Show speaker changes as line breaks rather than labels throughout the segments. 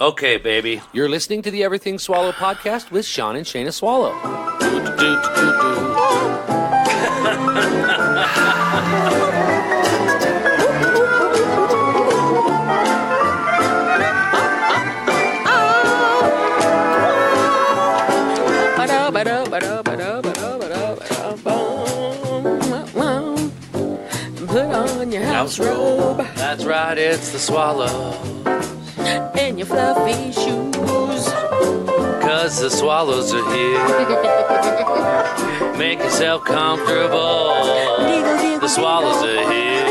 Okay, baby. You're listening to the Everything Swallow podcast with Sean and Shaina Swallow.
Put on your house robe.
That's right, it's the Swallow.
And your fluffy shoes.
'Cause the swallows are here. Make yourself comfortable. The swallows are here.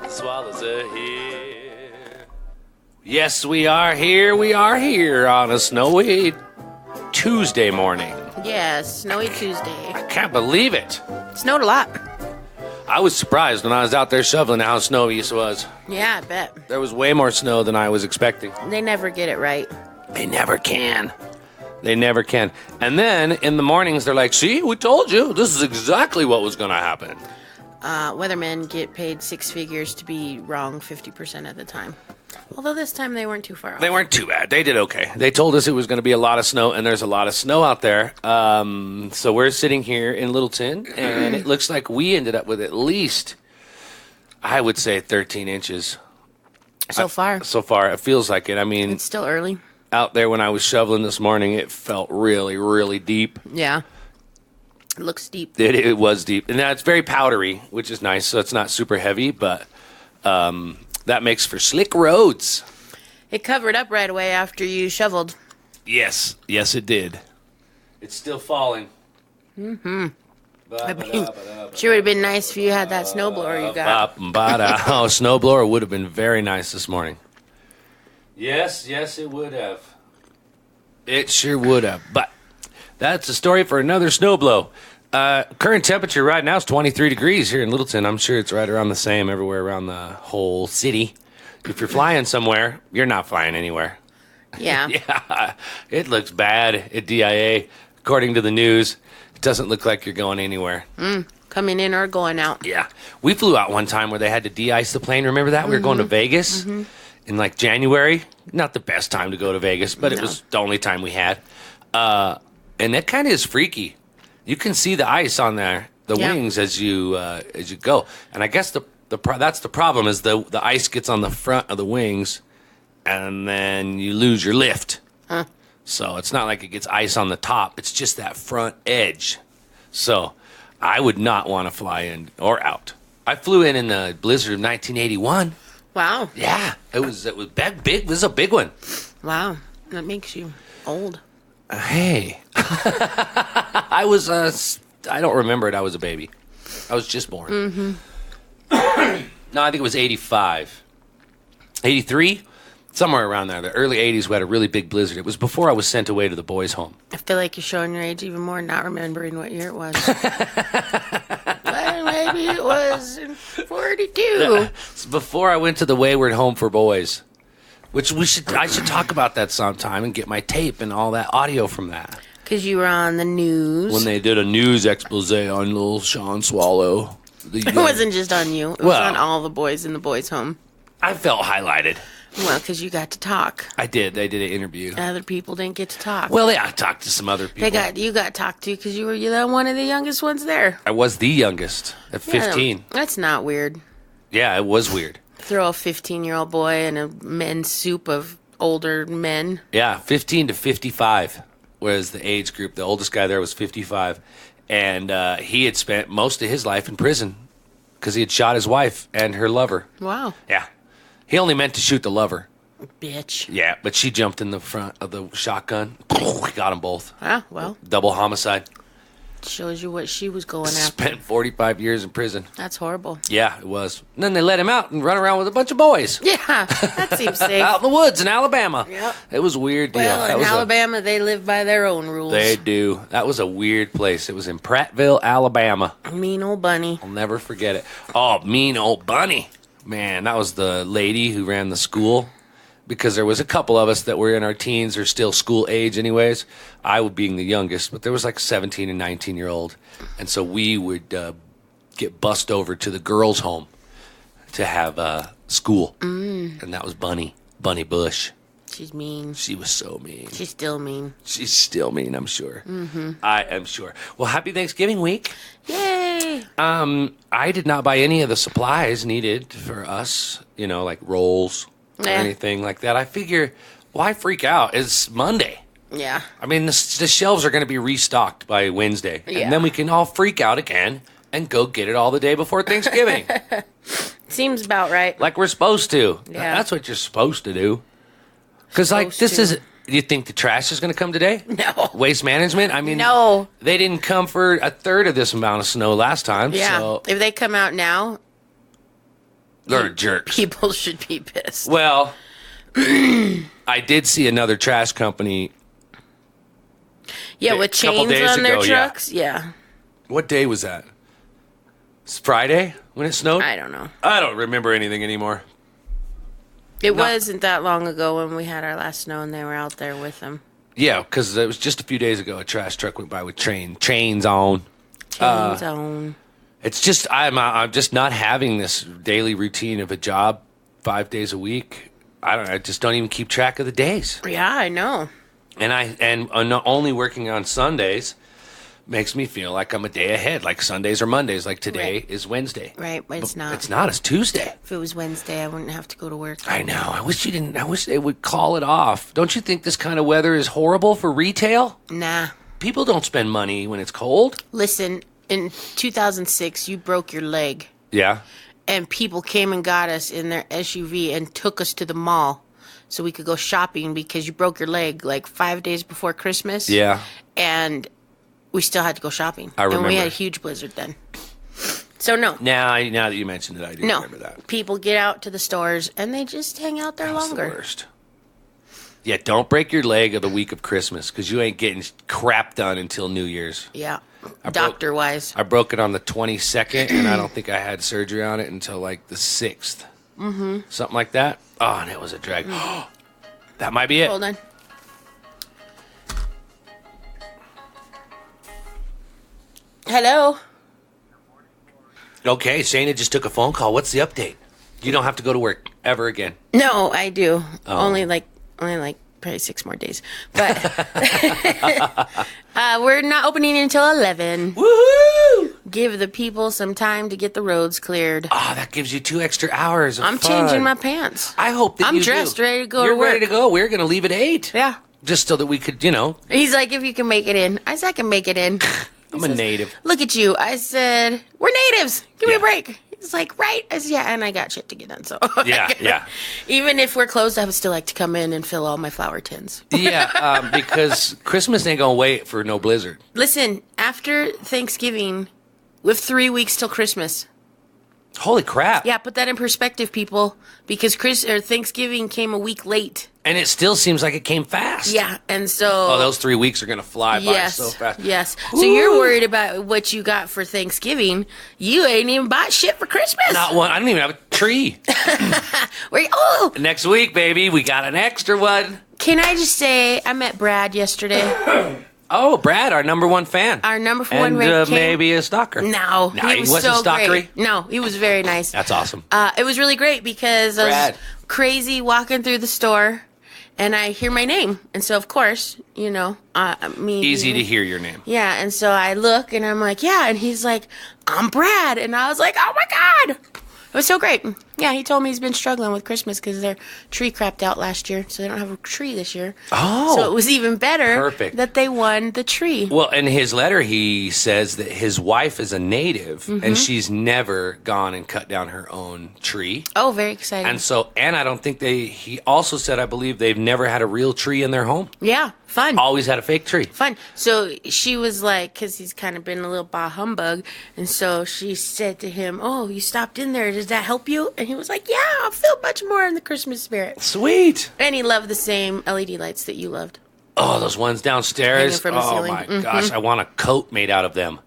The swallows are here. Yes, we are here. We are here on a snowy Tuesday morning.
Yes, snowy Tuesday.
I can't believe it.
It snowed a lot.
I was surprised when I was out there shoveling how snowy it was.
Yeah, I bet.
There was way more snow than I was expecting.
They never get it right.
They never can. They never can. And then in the mornings, they're like, see, we told you. This is exactly what was going to happen.
Weathermen get paid six figures to be wrong 50% of the time. Although this time they weren't too far off.
They weren't too bad. They did okay. They told us it was going to be a lot of snow, and there's a lot of snow out there. So we're sitting here in Littleton, and it looks like we ended up with at least, I would say, 13 inches.
So far.
So far. It feels like it. I mean,
It's still early.
out there when I was shoveling this morning, it felt really, really deep.
Yeah. It looks deep.
It was deep. And now it's very powdery, which is nice, so it's not super heavy, but that makes for slick roads.
It covered up right away after you shoveled.
Yes. Yes, it did. It's still falling.
Mm-hmm. Sure would have been nice if you had that snowblower you got.
Oh, snowblower would have been very nice this morning. Yes, it would have. It sure would have. But that's a story for another snowblow. Current temperature right now is 23 degrees here in Littleton. I'm sure it's right around the same everywhere around the whole city. If you're flying somewhere, you're not flying anywhere.
Yeah.
Yeah, it looks bad at DIA. According to the news, it doesn't look like you're going anywhere.
Coming in or going out.
Yeah. We flew out one time where they had to de-ice the plane. Remember that? We were going to Vegas in like January. Not the best time to go to Vegas, but it was the only time we had. And that kind of is freaky. You can see the ice on there, the wings as you go. And I guess that's the problem is the ice gets on the front of the wings, and then you lose your lift.
Huh.
So it's not like it gets ice on the top. It's just that front edge. So I would not want to fly in or out. I flew in the blizzard of 1981.
Wow.
Yeah, it was big. This is a big one.
Wow. That makes you old.
Hey, I don't remember it. I was a baby. I was just born. Mm-hmm. No, I think it was 85. 83? Somewhere around there. The early 80s, we had a really big blizzard. It was before I was sent away to the boys' home.
I feel like you're showing your age even more, not remembering what year it was. Well, maybe it was in 42.
It's before I went to the Wayward Home for Boys. Which I should talk about that sometime and get my tape and all that audio from that.
Because you were on the news.
When they did a news expose on little Sean Swallow.
It wasn't just on you. It was on all the boys in the boys' home.
I felt highlighted.
Well, because you got to talk.
I did. They did an interview.
Other people didn't get to talk.
Well, yeah, I talked to some other people.
You got talked to because you were one of the youngest ones there.
I was the youngest at 15.
Yeah, that's not weird.
Yeah, it was weird.
Throw a 15-year-old boy in a men's soup of older men.
Yeah, 15 to 55 was the age group. The oldest guy there was 55. And he had spent most of his life in prison because he had shot his wife and her lover.
Wow.
Yeah. He only meant to shoot the lover.
Bitch.
Yeah, but she jumped in the front of the shotgun. We got them both.
Ah, well.
Double homicide.
Shows you what she was going after.
Spent 45 years in prison.
That's horrible.
Yeah, it was. And then they let him out and run around with a bunch of boys.
Yeah, that seems safe.
Out in the woods in Alabama.
Yep.
It was a weird deal.
Well, in Alabama, they live by their own rules.
They do. That was a weird place. It was in Prattville, Alabama.
Mean old bunny.
I'll never forget it. Oh, mean old bunny. Man, that was the lady who ran the school. Because there was a couple of us that were in our teens or still school age anyways. I was being the youngest, but there was like 17 and 19-year-old. And so we would get bussed over to the girls' home to have school. And that was Bunny Bush.
She's mean.
She was so mean.
She's still mean.
She's still mean, I'm sure. I am sure. Well, happy Thanksgiving week.
Yay!
I did not buy any of the supplies needed for us, like rolls or anything like that. I figure, why freak out? It's Monday.
Yeah.
I mean, the shelves are going to be restocked by Wednesday.
Yeah.
And then we can all freak out again and go get it all the day before Thanksgiving.
Seems about right.
Like we're supposed to.
Yeah.
That's what you're supposed to do. Because, you think the trash is going to come today?
No.
Waste management? I mean,
no.
They didn't come for a third of this amount of snow last time.
Yeah.
So
If they come out now,
they're jerks.
people should be pissed.
Well, I did see another trash company.
Yeah, with chains on their trucks. Yeah.
What day was that? It's Friday when it snowed?
I don't know.
I don't remember anything anymore.
It wasn't that long ago when we had our last snow and they were out there with them.
Yeah, because it was just a few days ago. A trash truck went by with chains on.
Chains on.
It's just I'm just not having this daily routine of a job 5 days a week. I just don't even keep track of the days.
Yeah, I know.
And I'm not only working on Sundays makes me feel like I'm a day ahead. Like Sundays or Mondays. Like today is Wednesday.
Right, but it's not.
It's not. It's Tuesday.
If it was Wednesday, I wouldn't have to go to work.
I know. I wish they would call it off. Don't you think this kind of weather is horrible for retail?
Nah.
People don't spend money when it's cold.
Listen, in 2006, you broke your leg.
Yeah.
And people came and got us in their SUV and took us to the mall so we could go shopping because you broke your leg like 5 days before Christmas.
Yeah.
And we still had to go shopping.
I remember.
And we had a huge blizzard then. So no.
Now that you mentioned it, I do remember that.
People get out to the stores and they just hang out there
That's
longer.
The worst. Yeah, don't break your leg of the week of Christmas because you ain't getting crap done until New Year's.
Yeah. Doctor-wise.
I broke it on the 22nd, and I don't think I had surgery on it until like the 6th. Mm-hmm. Something like that. Oh, and it was a drag. That might be it.
Hold on. Hello?
Okay, Shaina just took a phone call. What's the update? You don't have to go to work ever again.
No, I do.
Oh.
Only like probably 6 more days. But we're not opening until 11.
Woohoo!
Give the people some time to get the roads cleared.
Oh, that gives you 2 extra hours of
I'm
fun.
changing my pants.
I hope that
I'm
you
dressed,
do.
ready to go
You're
to work.
ready to go. We're going to leave at 8.
Yeah.
Just so that we could,
He's like, if you can make it in. I said, I can make it in.
I'm a native.
Look at you. I said, we're natives. Give me
Yeah.
a break. He's like, right. I said, yeah, and I got shit to get done. So
Yeah.
Even if we're closed, I would still like to come in and fill all my flower tins.
Yeah, because Christmas ain't going to wait for no blizzard.
Listen, after Thanksgiving, we have 3 weeks till Christmas.
Holy crap.
Yeah, put that in perspective, people, because Thanksgiving came a week late.
And it still seems like it came fast.
Yeah, and so...
Oh, those 3 weeks are going to fly by so fast.
Yes.
Woo!
So you're worried about what you got for Thanksgiving. You ain't even bought shit for Christmas.
Not one. I don't even have a tree. Next week, baby, we got an extra one.
Can I just say, I met Brad yesterday.
Oh, Brad, our number one fan.
Our number one
and maybe a stalker.
No,
he
was
wasn't
so
stalkery.
great. No, he was very nice.
That's awesome.
It was really great because I
Brad.
was crazy walking through the store, and I hear my name, and so of course, me.
Easy to hear your name.
Yeah, and so I look, and I'm like, yeah, and he's like, I'm Brad, and I was like, oh my god. It was so great. Yeah, he told me he's been struggling with Christmas because their tree crapped out last year, so they don't have a tree this year.
Oh.
So it was even better
Perfect.
that they won the tree.
Well, in his letter, he says that his wife is a native, and she's never gone and cut down her own tree.
Oh, very exciting.
And I don't think he also said, I believe they've never had a real tree in their home.
Yeah, fun.
Always had a fake tree.
Fun. So she was like, because he's kind of been a little bah humbug, and so she said to him, oh, you stopped in there. Does that help you? And he was like, yeah, I'll feel much more in the Christmas spirit.
Sweet.
And he loved the same LED lights that you loved.
Oh, those ones downstairs.
Hanging from the
Oh,
ceiling.
my gosh. I want a coat made out of them.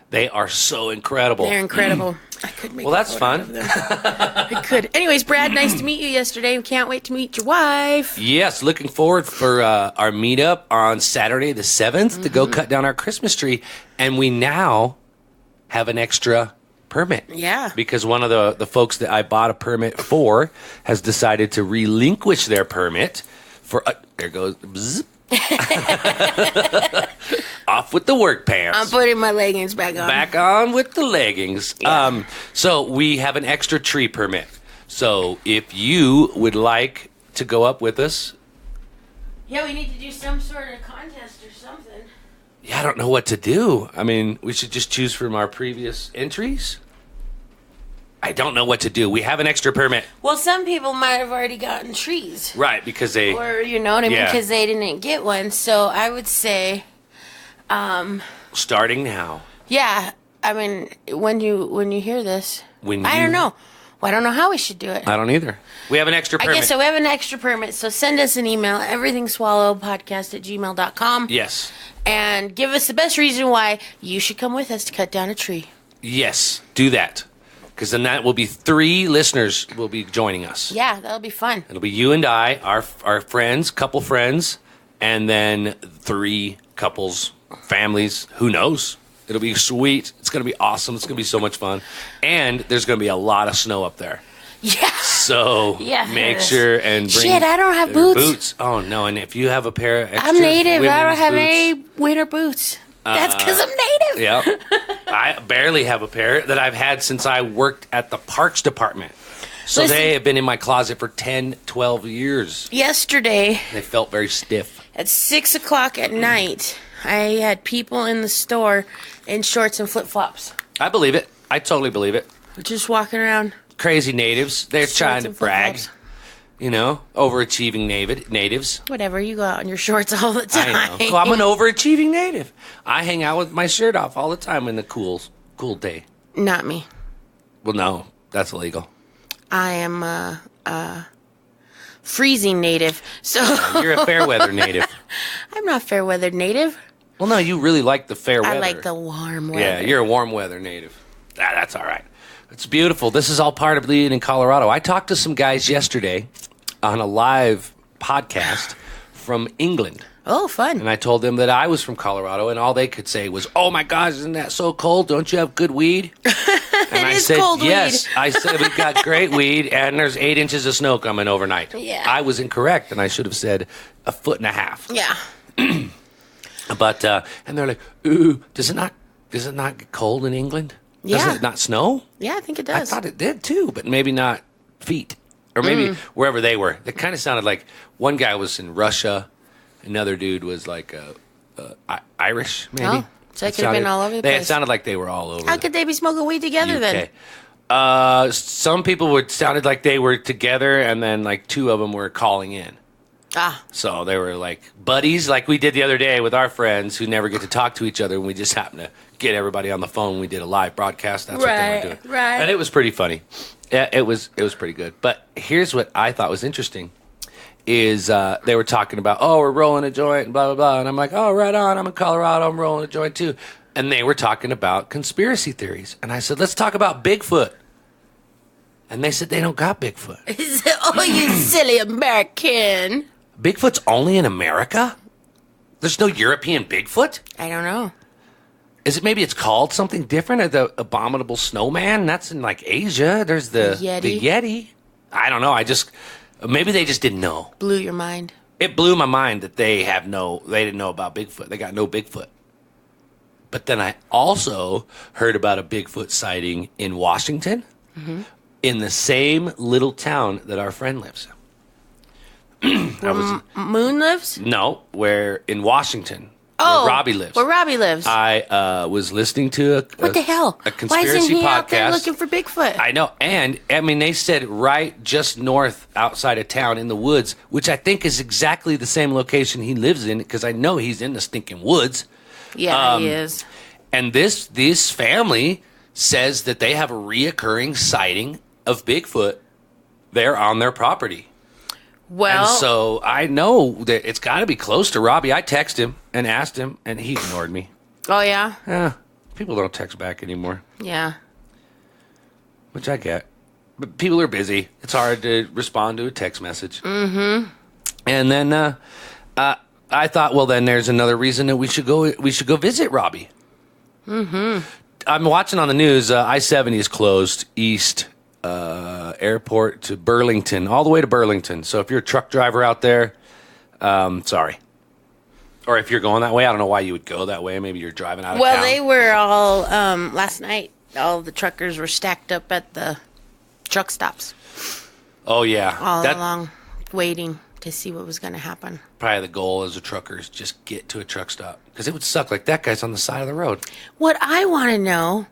They are so incredible.
They're incredible. I could make
Well, that's
a
fun.
photo of them. I could. Anyways, Brad, nice to meet you yesterday. Can't wait to meet your wife.
Yes, looking forward for our meetup on Saturday the 7th to go cut down our Christmas tree. And we now have an extra permit.
Yeah.
Because one of the folks that I bought a permit for has decided to relinquish their permit for, there goes, bzz. Off with the work pants.
I'm putting my leggings back on.
Back on with the leggings.
Yeah.
So we have an extra tree permit. So if you would like to go up with us.
Yeah, we need to do some sort of contest or something.
Yeah, I don't know what to do. I mean, we should just choose from our previous entries. I don't know what to do. We have an extra permit.
Well, some people might have already gotten trees.
Right, because they...
Or, you know what I mean?
Yeah.
Because they didn't get one. So I would say...
starting now.
Yeah, I mean, when you hear this... I don't know. Well, I don't know how we should do it.
I don't either. We have an extra permit.
I guess so. We have an extra permit. So send us an email, everythingswallowpodcast@gmail.com.
Yes.
And give us the best reason why you should come with us to cut down a tree.
Yes, do that. Because then that will be 3 listeners will be joining us.
Yeah, that'll be fun.
It'll be you and I, our friends, couple friends, and then 3 couples, families. Who knows? It'll be sweet. It's going to be awesome. It's going to be so much fun. And there's going to be a lot of snow up there.
Yeah.
So make sure and bring
Shit, I don't have
your
boots.
Oh, no. And if you have a pair of extra
I'm native. I don't have
boots,
any winter boots. That's because I'm native.
Yeah. I barely have a pair that I've had since I worked at the Parks Department. So
Listen,
they have been in my closet for 10, 12 years.
Yesterday,
They felt very stiff.
at 6 o'clock at night, I had people in the store in shorts and flip-flops.
I believe it. I totally believe it.
Just walking around.
Crazy natives. They're
Shorts
trying to
and
brag.
flip-flops.
You know, overachieving natives.
Whatever, you go out in your shorts all the time.
I know. Well, I'm an overachieving native. I hang out with my shirt off all the time in the cool day.
Not me.
Well, no, that's illegal.
I am freezing native. So
You're a fair weather native.
I'm not fair weather native.
Well, no, you really like the fair weather.
I like the warm weather.
Yeah, you're a warm weather native. That's all right. It's beautiful. This is all part of being in Colorado. I talked to some guys yesterday on a live podcast from England.
Oh, fun.
And I told them that I was from Colorado, and all they could say was, "Oh my gosh, isn't that so cold? Don't you have good weed?" And I
is
said,
cold
"Yes."
weed.
I said, "We've got great weed, and there's 8 inches of snow coming overnight."
Yeah.
I was incorrect, and I should have said 1.5 feet.
Yeah.
But and they're like, "Ooh, does it not get cold in England?
Yeah.
Does it not snow?"
Yeah, I think it
I
does.
thought it did too, but maybe not feet, or maybe wherever they were. It kind of sounded like one guy was in Russia, another dude was like Irish, maybe.
Oh, so it could have been all over the
It
place.
sounded like they were all over.
How could they be smoking weed together then?
UK. Some people sounded like they were together, and then like 2 of them were calling in.
Ah,
So they were like buddies, like we did the other day with our friends who never get to talk to each other, and we just happened to get everybody on the phone. We did a live broadcast. That's what they were doing.
Right.
And it was pretty funny. Yeah, it was pretty good. But here's what I thought was interesting is they were talking about, oh, we're rolling a joint and blah, blah, blah. And I'm like, oh, right on. I'm in Colorado. I'm rolling a joint too. And they were talking about conspiracy theories. And I said, let's talk about Bigfoot. And they said they don't got Bigfoot.
oh, you silly American.
Bigfoot's only in America? There's no European Bigfoot?
I don't know.
Is it maybe it's called something different? The abominable snowman? That's in like Asia. There's the Yeti. I don't know. Maybe they just didn't know.
Blew your mind.
It blew my mind that they didn't know about Bigfoot. They got no Bigfoot. But then I also heard about a Bigfoot sighting in Washington, in the same little town that our friend lives in.
Moon lives?
No, where in Washington,
Oh,
where Robbie lives.
Where Robbie lives.
I was listening to
What the hell?
a
Why
conspiracy
isn't he
podcast.
out there looking for Bigfoot?
I know, and I mean they said right just north outside of town in the woods, which I think is exactly the same location he lives in because I know he's in the stinking woods.
Yeah, he is.
And this family says that they have a reoccurring sighting of Bigfoot there on their property.
Well,
And so I know that it's got to be close to Robbie. I texted him and asked him, and he ignored me.
oh yeah,
People don't text back anymore,
yeah.
which I get. But people are busy. It's hard to respond to a text message. Mm-hmm. And then I thought, well, then there's another reason that we should go visit Robbie. Mm-hmm. I'm watching on the news. I-70 is closed east airport to Burlington, all the way to Burlington. So if you're a truck driver out there, sorry. Or if you're going that way, I don't know why you would go that way. Maybe you're driving out of town.
Well, they were all last night. All the truckers were stacked up at the truck stops.
Oh yeah,
All along, waiting to see what was going to happen.
Probably the goal as a trucker is just get to a truck stop, because it would suck. Like, that guy's on the side of the road.
What I want to know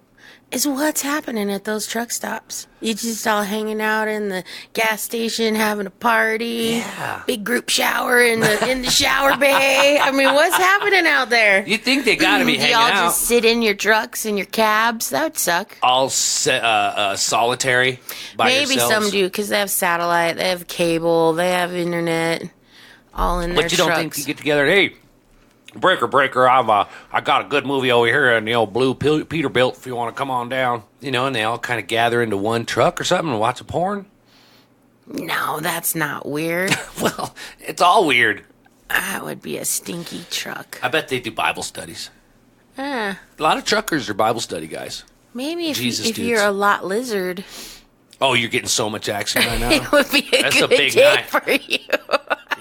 is what's happening at those truck stops. You just all hanging out in the gas station, having a party.
Yeah.
Big group shower in the shower bay. I mean, what's happening out there?
You think they got to be hanging
y'all
out?
just sit in your trucks and your cabs? That would suck.
All solitary by
Maybe
yourselves?
some do, because they have satellite, they have cable, they have internet, all in their
But you
trucks.
don't think you get together, hey, breaker, I got a good movie over here in the old blue Peterbilt if you want to come on down. You know, and they all kind of gather into one truck or something and watch a porn.
No, that's not weird.
Well, it's all weird.
That would be a stinky truck.
I bet they do Bible studies.
Eh,
A lot of truckers are Bible study guys.
maybe if
Jesus dudes.
you're a lot lizard,
Oh, you're getting so much action right now.
it would be a
That's
good
a big
day
night.
for you.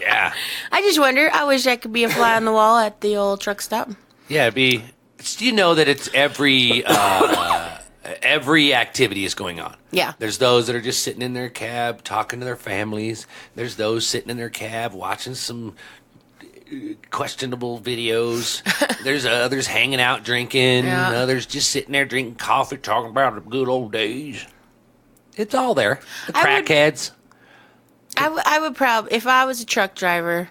Yeah.
I just wonder, I wish I could be a fly on the wall at the old truck stop.
Yeah, you know that it's every activity is going on.
Yeah.
There's those that are just sitting in their cab talking to their families. There's those sitting in their cab watching some questionable videos. There's others hanging out drinking.
Yeah.
Others just sitting there drinking coffee, talking about the good old days. It's all there. The
I would-
crackheads.
I would probably, if I was a truck driver,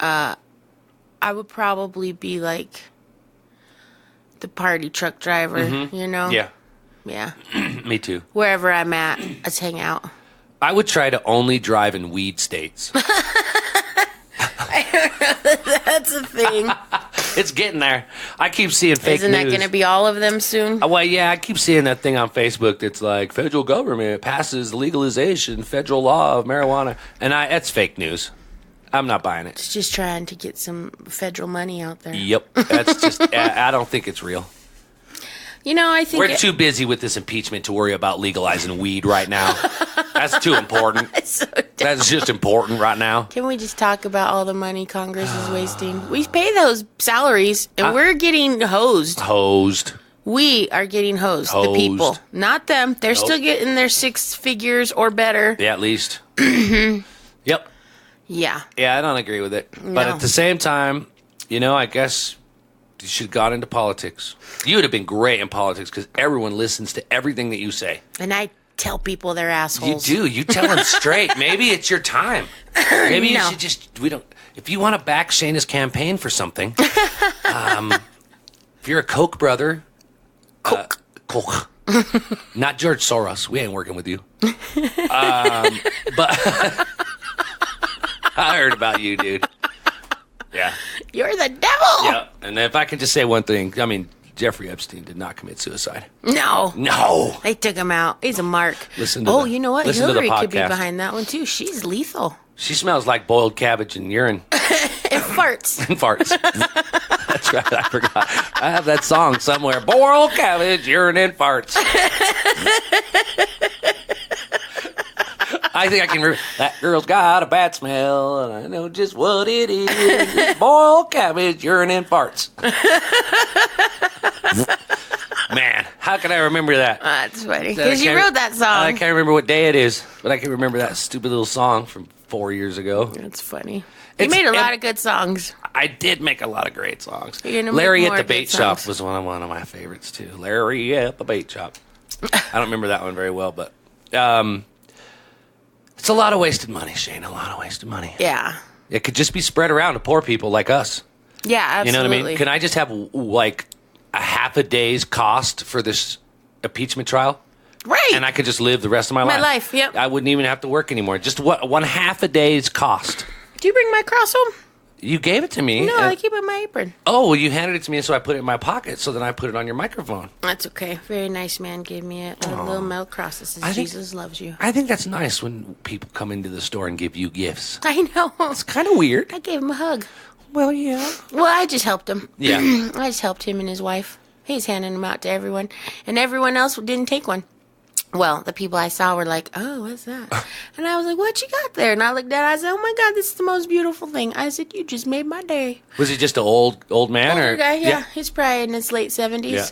I would probably be like the party truck driver, you know?
Yeah,
Yeah.
me too.
Wherever I'm at, let's hang out.
I would try to only drive in weed states.
That's a thing.
It's getting there. I keep seeing fake
Isn't that
news.
going to be all of them soon?
Well, yeah, I keep seeing that thing on Facebook that's like, federal government passes legalization, federal law of marijuana. And that's fake news. I'm not buying it.
It's just trying to get some federal money out there.
Yep. That's just, I don't think it's real.
You know, I think
We're too busy with this impeachment to worry about legalizing weed right now. That's too important.
So
That's just important right now.
can we just talk about all the money Congress is wasting? We pay those salaries, and we're getting hosed.
Hosed.
We are getting hosed. The people, not them. They're still getting their 6 figures or better.
Yeah, at least. Yep.
Yeah.
Yeah, I don't agree with it. But
No.
at the same time, you know, I guess you should have got into politics. You would have been great in politics because everyone listens to everything that you say.
And I tell people they're
You
assholes.
do. You tell them straight. Maybe it's your time. Maybe you
No.
should just. If you want to back Shayna's campaign for something, if you're a Koch brother, Koch, not George Soros. We ain't working with you. But I heard about you, dude. Yeah.
You're the devil.
Yeah. And if I could just say one thing, I mean, Jeffrey Epstein did not commit suicide.
No.
No.
They took him out. He's a mark.
Listen to
oh,
the-
you know what?
listen to the
Hillary could be
podcast.
behind that one, too. She's lethal.
She smells like boiled cabbage and urine
And farts.
and farts. That's right. I forgot. I have that song somewhere. Boiled cabbage, urine, and farts. I think I can remember. That girl's got a bad smell, and I know just what it is. Boiled cabbage, urine, and farts. Man, how can I remember that?
That's funny.
I
Because you
can't-
wrote that
I
song.
can't remember what day it is, but I can remember that stupid little song from 4 years ago.
That's funny. You
It's-
made a
and-
lot of good songs.
I did make a lot of great songs.
You're gonna make
Larry at
more
the
good
Bait Shop
songs.
was one of my favorites too. Larry at the Bait Shop. I don't remember that one very well, but it's a lot of wasted money, Shane. A lot of wasted money.
Yeah.
It could just be spread around to poor people like us.
Yeah, absolutely.
You know what I mean? Can I just have like a half a day's cost for this impeachment trial?
Right.
And I could just live the rest of my
My
life.
life, yep.
I wouldn't even have to work anymore. Just one half a day's cost.
Do you bring my cross home?
You gave it to me.
No, I keep it in my apron.
Oh, well, you handed it to me, so I put it in my pocket. So then I put it on your microphone.
That's okay. Very nice man gave me a little metal cross that says
I think-
Jesus loves you.
I think that's nice when people come into the store and give you gifts.
I know.
It's kind of weird.
I gave him a hug.
Well, yeah.
Well, I just helped him.
Yeah.
I just helped him and his wife. He's handing them out to everyone, and everyone else didn't take one. Well, the people I saw were like, "Oh, what's that?" And I was like, "What you got there?" And I looked at it, I said, "Oh my God, this is the most beautiful thing." I said, "You just made my day."
Was he just an old man?
Older
or
guy, yeah. He's probably in his late 70s.
Yeah.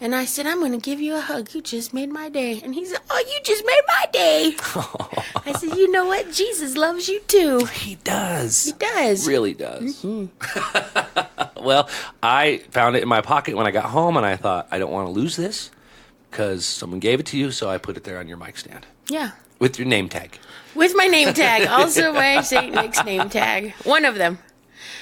And I said, "I'm going to give you a hug. You just made my day." And he said, "Oh, you just made my day." I said, "You know what? Jesus loves you too."
He does.
He does.
Really does. Well, I found it in my pocket when I got home, and I thought, I don't want to lose this because someone gave it to you, so I put it there on your mic stand.
Yeah.
With your name tag.
With my name tag. Also my St. Nick's name tag. One of them.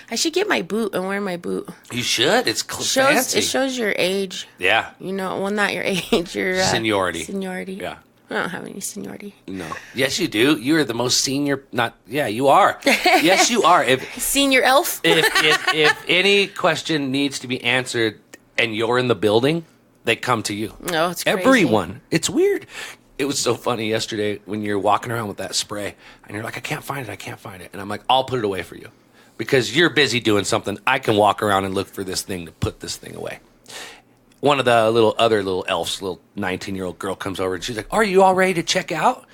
I should get my boot and wear my boot.
You should. It's fancy.
It shows your age.
Yeah.
You know, well, not your age. Your
seniority.
Seniority.
Yeah.
I don't have any seniority.
No. Yes, you do. You are the most senior. You are. Yes, you are.
Senior elf.
if any question needs to be answered and you're in the building, they come to you.
No, it's crazy.
Everyone. It's weird. It was so funny yesterday when you're walking around with that spray and you're like, I can't find it. And I'm like, I'll put it away for you because you're busy doing something. I can walk around and look for this thing to put this thing away. One of the other little elves, little 19-year-old girl comes over and she's like, "Are you all ready to check out?"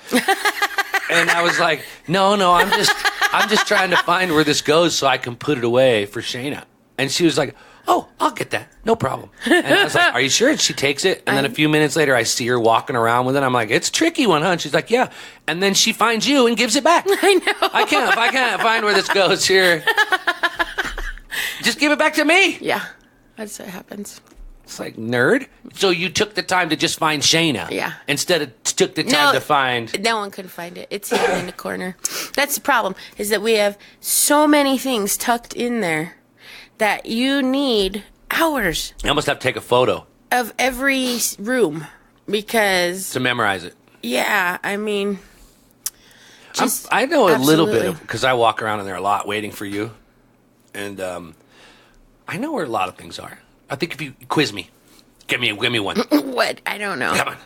And I was like, No, I'm just trying to find where this goes so I can put it away for Shaina. And she was like, "Oh, I'll get that. No problem." And I was like, "Are you sure?" And she takes it. And then a few minutes later, I see her walking around with it. I'm like, "It's a tricky one, huh?" And she's like, "Yeah." And then she finds you and gives it back.
I know.
I can't find where this goes here. Just give it back to me.
Yeah. That's what happens.
It's like, nerd. So you took the time to just find Shaina.
Yeah.
Instead of took the time to find.
No one could find it. It's hidden in the corner. That's the problem, is that we have so many things tucked in there that you need hours
You almost have to take a photo
of every room because,
to memorize it.
yeah, I mean,
I know a little bit
absolutely.
because I walk around in there a lot waiting for you. And I know where a lot of things are. I think if you quiz me, give me one.
What? I don't know.
Come on,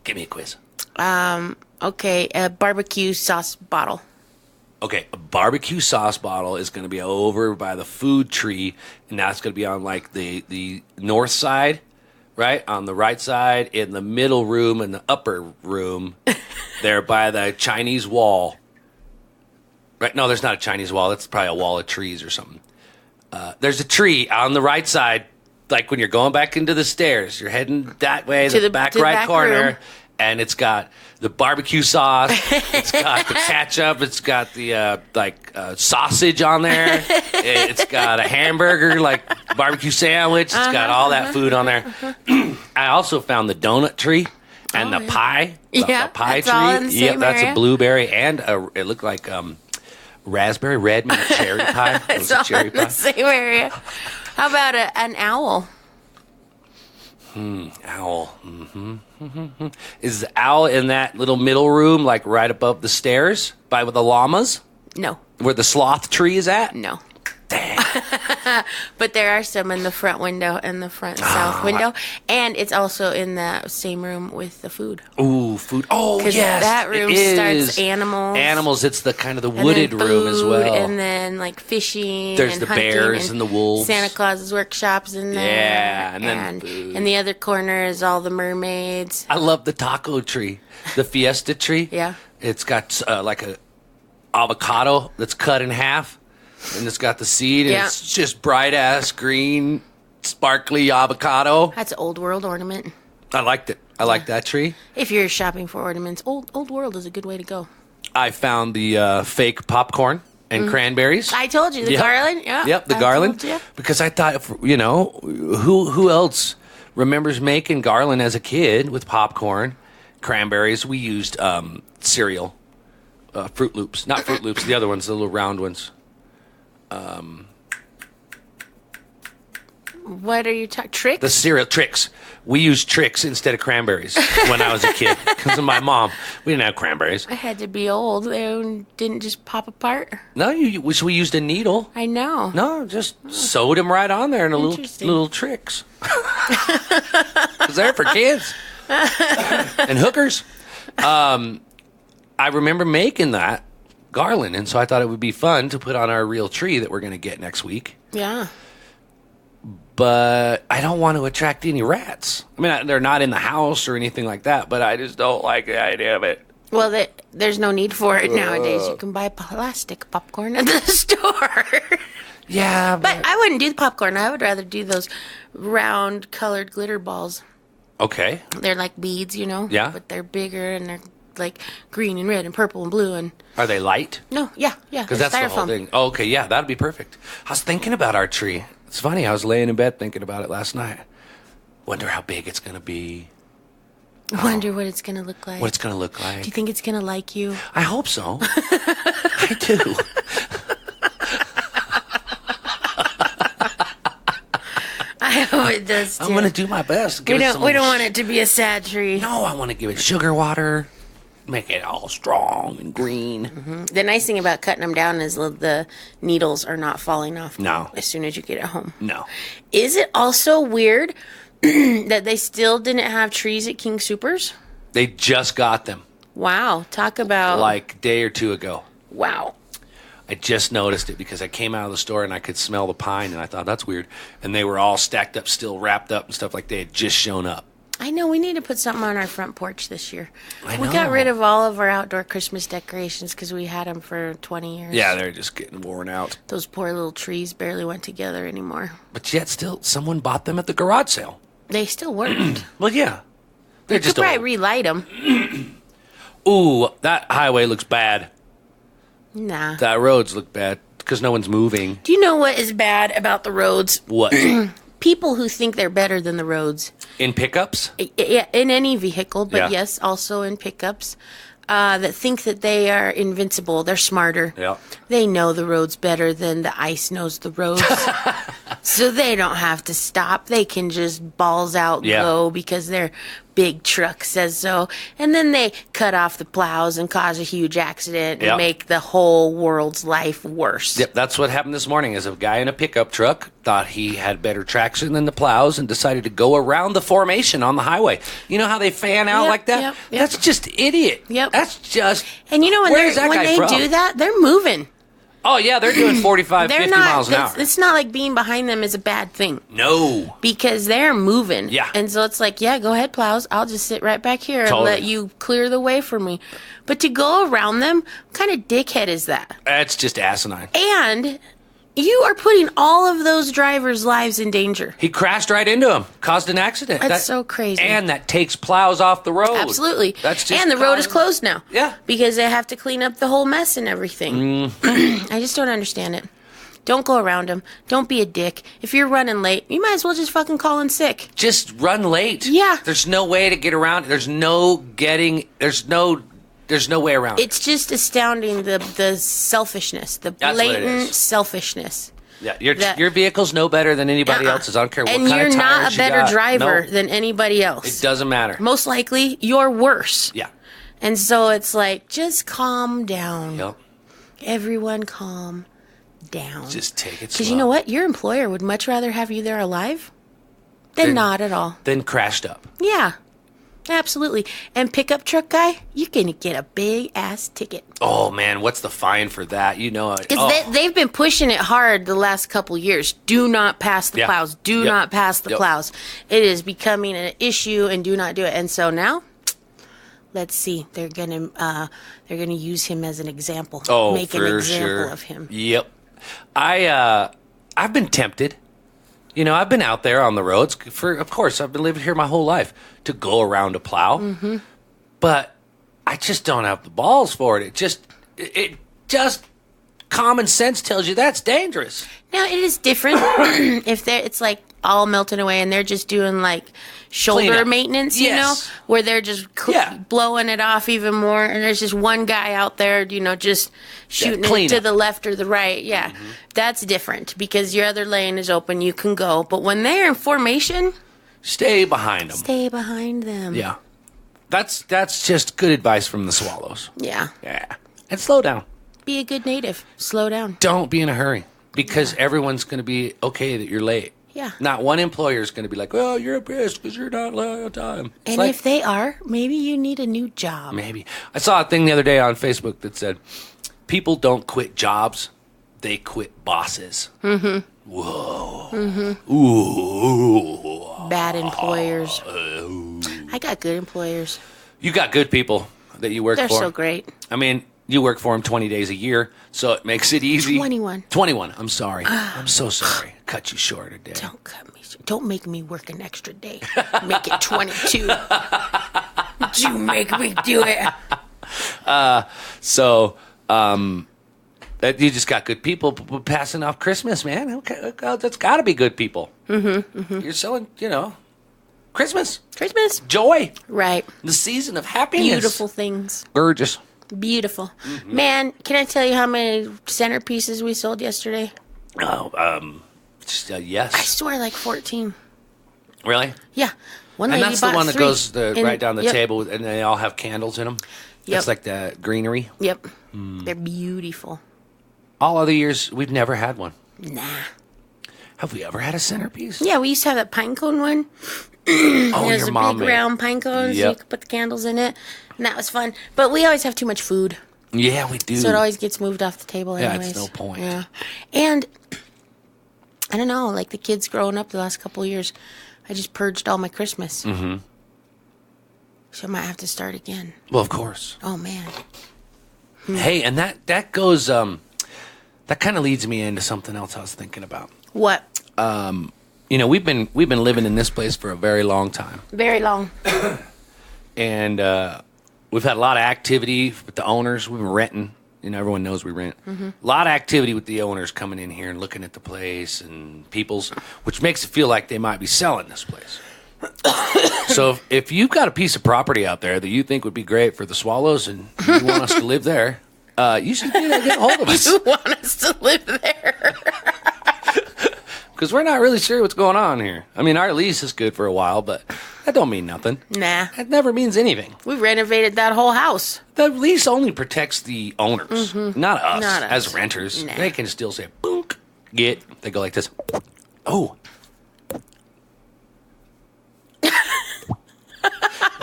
give me a quiz.
Okay, a barbecue sauce bottle.
Okay, a barbecue sauce bottle is going to be over by the food tree, and that's going to be on like the north side, right? On the right side, in the middle room, and the upper room, there by the Chinese wall. Right? No, there's not a Chinese wall. That's probably a wall of trees or something. There's a tree on the right side, like when you're going back into the stairs. You're heading that way, the back
to the
right
back
corner.
room.
And it's got the barbecue sauce. It's got the ketchup. It's got the sausage on there. It's got a hamburger, like barbecue sandwich. It's got all that food on there. I also found the donut tree and the pie. The pie
that's
tree.
all in the same
That's
area.
a blueberry and it looked like raspberry red meat cherry pie. It was
It's
a
all
cherry
in the
pie.
same area. How about an owl?
Owl. Is the owl in that little middle room, like right above the stairs by the llamas?
No.
Where the sloth tree is at?
No.
Dang.
But there are some in the front window and the front south window. And it's also in the same room with the food.
Ooh, food. Oh,
Because
yes.
that room
it
starts
is.
animals.
Animals, it's the kind of the
and
wooded
then
room as
food,
well.
And then like fishing.
There's
and
the
hunting
bears and the wolves.
Santa Claus's workshops in there.
Yeah, and then food.
in the other corner is all the mermaids.
I love the taco tree, the fiesta tree.
Yeah.
It's got like a avocado that's cut in half, and it's got the seed, and
Yeah.
it's just bright ass green, sparkly avocado.
That's an old world ornament.
I liked it. I like that tree.
If you're shopping for ornaments, old world is a good way to go.
I found the fake popcorn and cranberries.
I told you the
Yep.
garland. Yeah.
Yep, the
I
garland.
told you.
Because I thought, who else remembers making garland as a kid with popcorn, cranberries? We used cereal, Fruit Loops, not Fruit Loops, the other ones, the little round ones.
What are you talking? Tricks?
The cereal Tricks. We used Tricks instead of cranberries when I was a kid because of my mom. We didn't have cranberries.
I had to be old. They didn't just pop apart.
No, we used a needle.
I know.
No, just sewed them right on there in a
Interesting.
little Tricks. It's there for kids and hookers. I remember making that garland, and so I thought it would be fun to put on our real tree that we're going to get next week.
Yeah.
but I don't want to attract any rats. I mean, they're not in the house or anything like that, but I just don't like the idea of it.
Well, there's no need for it nowadays. You can buy plastic popcorn at the store.
Yeah,
but I wouldn't do the popcorn. I would rather do those round colored glitter balls.
Okay.
They're like beads, you know?
Yeah.
But they're bigger and they're like green and red and purple and blue. And
are they light?
No, yeah.
Because that's the whole thing. Oh, okay, yeah, that'd be perfect. I was thinking about our tree. It's funny, I was laying in bed thinking about it last night. Wonder how big it's going to be.
Wonder what it's going to look like.
What it's going to look like.
Do you think it's going to like you?
I hope so. I do.
I hope it does too.
I'm going to do my best.
We don't want it to be a sad tree.
No, I want to give it sugar water, make it all strong and green.
Mm-hmm. The nice thing about cutting them down is the needles are not falling off.
No.
As soon as you get it home.
No.
Is it also weird that they still didn't have trees at King Soopers?
They just got them.
Wow. Talk about...
like a day or two ago.
Wow.
I just noticed it because I came out of the store and I could smell the pine, and I thought, that's weird. And they were all stacked up, still wrapped up and stuff, like they had just shown up.
I know. We need to put something on our front porch this year.
I
We
know.
got rid of all of our outdoor Christmas decorations because we had them for 20 years.
Yeah, they're just getting worn out.
Those poor little trees barely went together anymore.
But yet still, someone bought them at the garage sale.
They still worked.
Well, yeah. They're
You could
just
probably
old.
relight them.
Ooh, that highway looks bad.
Nah.
That roads look bad because no one's moving.
Do you know what is bad about the roads?
What?
People who think they're better than the roads.
In pickups?
Yeah, in any vehicle, but
Yeah.
yes, also in pickups. That think that they are invincible. They're smarter.
Yeah.
They know the roads better than the ice knows the roads. So they don't have to stop. They can just balls out
Yeah.
go because their big truck says so. And then they cut off the plows and cause a huge accident and
Yep.
make the whole world's life worse.
Yep, that's what happened this morning. Is a guy in a pickup truck thought he had better traction than the plows and decided to go around the formation on the highway. You know how they fan out
Yep,
like that?
yep, yep.
That's just idiot.
Yep.
That's just...
And you know when,
Where's that
when
guy
they
from?
do that, they're moving.
Oh, yeah, they're doing 45,
They're
50
not.
miles an hour.
It's not like being behind them is a bad thing.
No.
Because they're moving.
Yeah.
And so it's like, yeah, go ahead, plows. I'll just sit right back here
Totally.
and let you clear the way for me. But to go around them, what kind of dickhead is that?
That's just asinine.
And you are putting all of those drivers' lives in danger.
He crashed right into him, caused an accident.
That's so crazy.
And that takes plows off the road.
Absolutely.
That's just
and the road is closed now.
Yeah.
Because they have to clean up the whole mess and everything. I just don't understand it. Don't go around them. Don't be a dick. If you're running late, you might as well just fucking call in sick.
Just run late.
Yeah.
There's no way to get around. There's no way around it.
It's just astounding the selfishness, the
That's what it
blatant
is.
selfishness.
Yeah,
that-
your vehicle's no better than anybody else's. I don't care what
And
kind
you're
of tires
not a
you
better
got.
driver
No,
than anybody else.
it doesn't matter.
Most likely, you're worse.
Yeah.
And so it's like, just calm down.
Yep.
Everyone calm down.
Just take it slow.
Because you know what? Your employer would much rather have you there alive than not at all.
Then crashed up.
Yeah. Absolutely. And pickup truck guy, you can get a big ass ticket.
Oh man, what's the fine for that? You know it.
Because they've been pushing it hard the last couple years. Do not pass the
Yeah.
plows. Do
Yep.
not pass the
Yep.
plows. It is becoming an issue, and do not do it. And so now, let's see. They're gonna use him as an example.
Oh,
make an
for
example
sure.
of him.
Yep. I've been tempted. You know, I've been out there on the roads of course, I've been living here my whole life to go around a plow. Mm-hmm. But I just don't have the balls for it. It just common sense tells you that's dangerous.
Now it is different if it's like all melting away and they're just doing like shoulder
Cleanup.
maintenance, you
Yes.
know, where they're just
Yeah.
blowing it off even more, and there's just one guy out there, you know, just shooting it
cleanup.
to the left or the right. Yeah, that's different because your other lane is open, you can go. But when they're in formation,
Stay behind them.
stay behind them.
Yeah. That's just good advice from the Swallows.
Yeah.
Yeah. And slow down.
Be a good native. Slow down.
Don't be in a hurry because everyone's going to be okay that you're late.
Yeah.
Not one employer is going to be like, "Oh, you're pissed because you're not late on time." It's
And
like,
if they are, maybe you need a new job.
maybe I saw a thing the other day on Facebook that said, "People don't quit jobs; they quit bosses." Mm-hmm. Whoa. Mm-hmm. Ooh.
Bad employers. I got good employers.
You got good people that you work for.
They're so great.
I mean, you work for them 20 days a year, so it makes it easy.
21.
21. I'm sorry. I'm so sorry. Cut you short a day.
Don't cut me. Don't make me work an extra day. Make it 22. You make me do it.
You just got good people passing off Christmas, man. Okay, that's got to be good people. Mm-hmm, mm-hmm. You're selling, Christmas. Joy.
Right.
The season of happiness.
Beautiful things.
Gorgeous.
Beautiful. Mm-hmm. Man, can I tell you how many centerpieces we sold yesterday?
Oh, yes.
I swear like 14.
Really?
Yeah. One lady
and that's
bought
the one that
3.
goes right down the table, and they all have candles in them.
Yep.
It's like the greenery.
Yep. They're beautiful.
All other years, we've never had one.
Nah.
Have we ever had a centerpiece?
Yeah, we used to have that pine cone one.
There's
your
mom
big
made.
round pine cones.
Yep.
You could put the candles in it, and that was fun. But we always have too much food.
Yeah, we do.
So it always gets moved off the table anyways.
Yeah, it's no point.
Yeah. And I don't know, like the kids growing up the last couple of years, I just purged all my Christmas. Mm-hmm. So I might have to start again.
Well, of course.
Oh, man.
Hey, and that goes, that kind of leads me into something else I was thinking about.
What?
We've been living in this place for a very long time.
Very long.
And we've had a lot of activity with the owners. We've been renting. Everyone knows we rent. Mm-hmm. A lot of activity with the owners coming in here and looking at the place and people's, which makes it feel like they might be selling this place. So if you've got a piece of property out there that you think would be great for the Swallows and you want us to live there, you should get a hold of us.
You want us to live there?
Because we're not really sure what's going on here. I mean, our lease is good for a while, but that don't mean nothing.
Nah.
That never means anything.
We renovated that whole house.
The lease only protects the owners, not us
Not us.
as renters.
Nah.
They can still say, boonk, they go like this. Oh.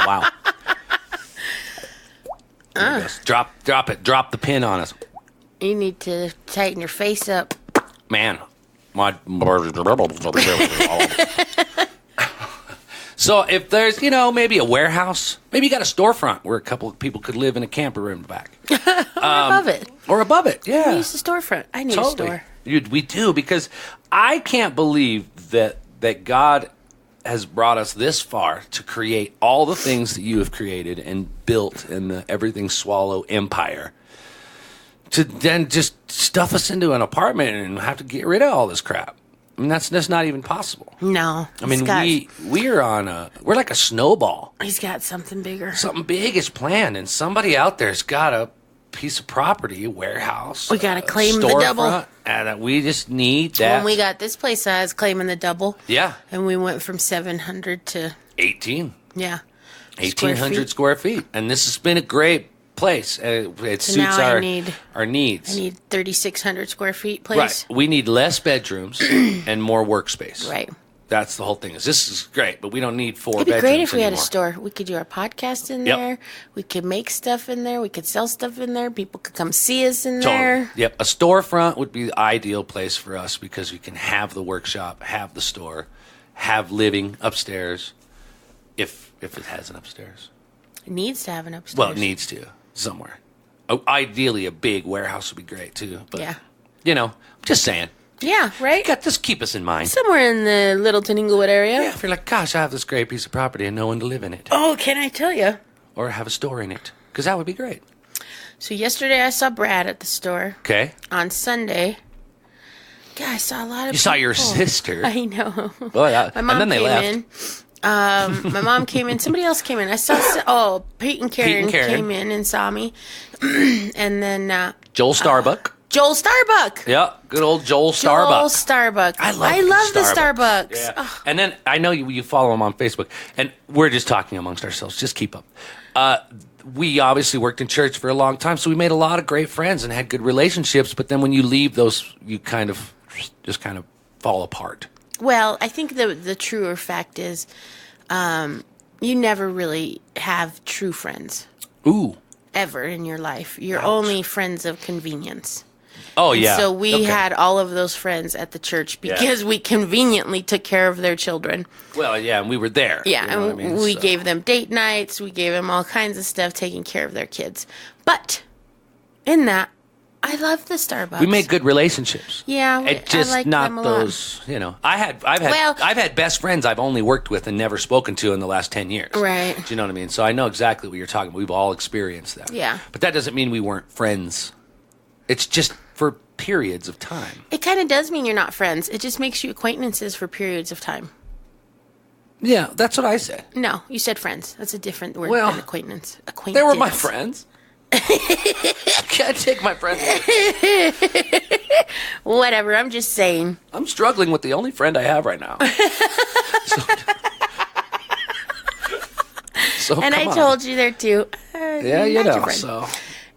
Wow. Drop it. Drop the pin on us.
You need to tighten your face up.
Man. So if there's, maybe a warehouse, maybe you got a storefront where a couple of people could live in a camper in the back.
Above it.
Or above it, yeah.
We used a storefront. I need a store.
We do, because I can't believe that God has brought us this far to create all the things that you have created and built in the EverythingSwallow empire, to then just stuff us into an apartment and have to get rid of all this crap. I mean, that's not even possible.
No.
I mean, we're like a snowball.
He's got something bigger.
Something big is planned, and somebody out there's got a piece of property, a warehouse.
We got to claim the double.
And we just need that.
When we got this place, I was claiming the double.
Yeah.
And we went from 700 to
18.
Yeah.
1,800 square feet. And this has been a great place. It suits our needs.
I need 3,600 square feet place.
Right. We need less bedrooms and more workspace.
Right.
That's the whole thing. This is great, but we don't need 4
bedrooms. It'd be great if we
anymore.
had a store. We could do our podcast in there. We could make stuff in there. We could sell stuff in there. People could come see us in there.
Yep. A storefront would be the ideal place for us, because we can have the workshop, have the store, have living upstairs, if it has an upstairs.
It needs to have an upstairs.
Well, it needs to somewhere. Ideally, a big warehouse would be great too. But, I'm just saying.
Yeah, right?
Just keep us in mind.
Somewhere in the Littleton Inglewood area.
Yeah, if you're like, gosh, I have this great piece of property and no one to live in it.
Oh, can I tell you?
Or have a store in it. Because that would be great.
So yesterday I saw Brad at the store.
Okay.
On Sunday. Yeah, I saw a lot of people.
You saw your sister.
I know.
Well, yeah.
My mom
and then they
came
left.
in. My mom came in. Somebody else came in. I saw, Pete and Karen came in and saw me. And then...
Joel Starbuck.
Joel Starbuck.
Yeah, good old Joel Starbuck.
Joel Starbuck. I love the Starbucks.
Yeah.
Oh.
And then I know you follow him on Facebook, and we're just talking amongst ourselves. Just keep up. We obviously worked in church for a long time, so we made a lot of great friends and had good relationships. But then when you leave those, you kind of fall apart.
Well, I think the truer fact is, you never really have true friends.
Ooh.
Ever in your life. You're
Ouch.
only friends of convenience.
Oh,
And
yeah.
so we
Okay.
had all of those friends at the church because we conveniently took care of their children.
Well, yeah, and we were there.
Yeah,
you know
and
what I mean?
we
So-
gave them date nights. We gave them all kinds of stuff, taking care of their kids. But in that, I love the Starbucks.
We made good relationships.
Yeah,
It just
I like
not
them a lot.
those. You know, I've
Well-
had best friends I've only worked with and never spoken to in the last 10 years.
Right.
Do you know what I mean? So I know exactly what you're talking about. We've all experienced that.
Yeah.
But that doesn't mean we weren't friends. It's just for periods of time.
It kind of does mean you're not friends. It just makes you acquaintances for periods of time.
Yeah, that's what I said.
No, you said friends. That's a different word
Well,
than acquaintance.
They were my friends. I can't take my friends away.
Whatever. I'm just saying.
I'm struggling with the only friend I have right now. So
And I
come on.
told you there too.
Yeah, you
not your
know.
friend.
So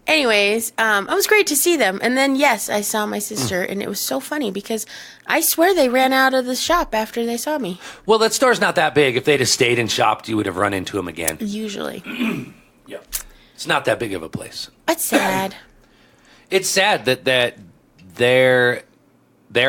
Anyways, it was great to see them. And then, yes, I saw my sister, and it was so funny because I swear they ran out of the shop after they saw me.
well, that store's not that big. If they'd have stayed and shopped, you would have run into them again.
Usually.
Yep. It's not that big of a place.
That's sad.
It's sad that their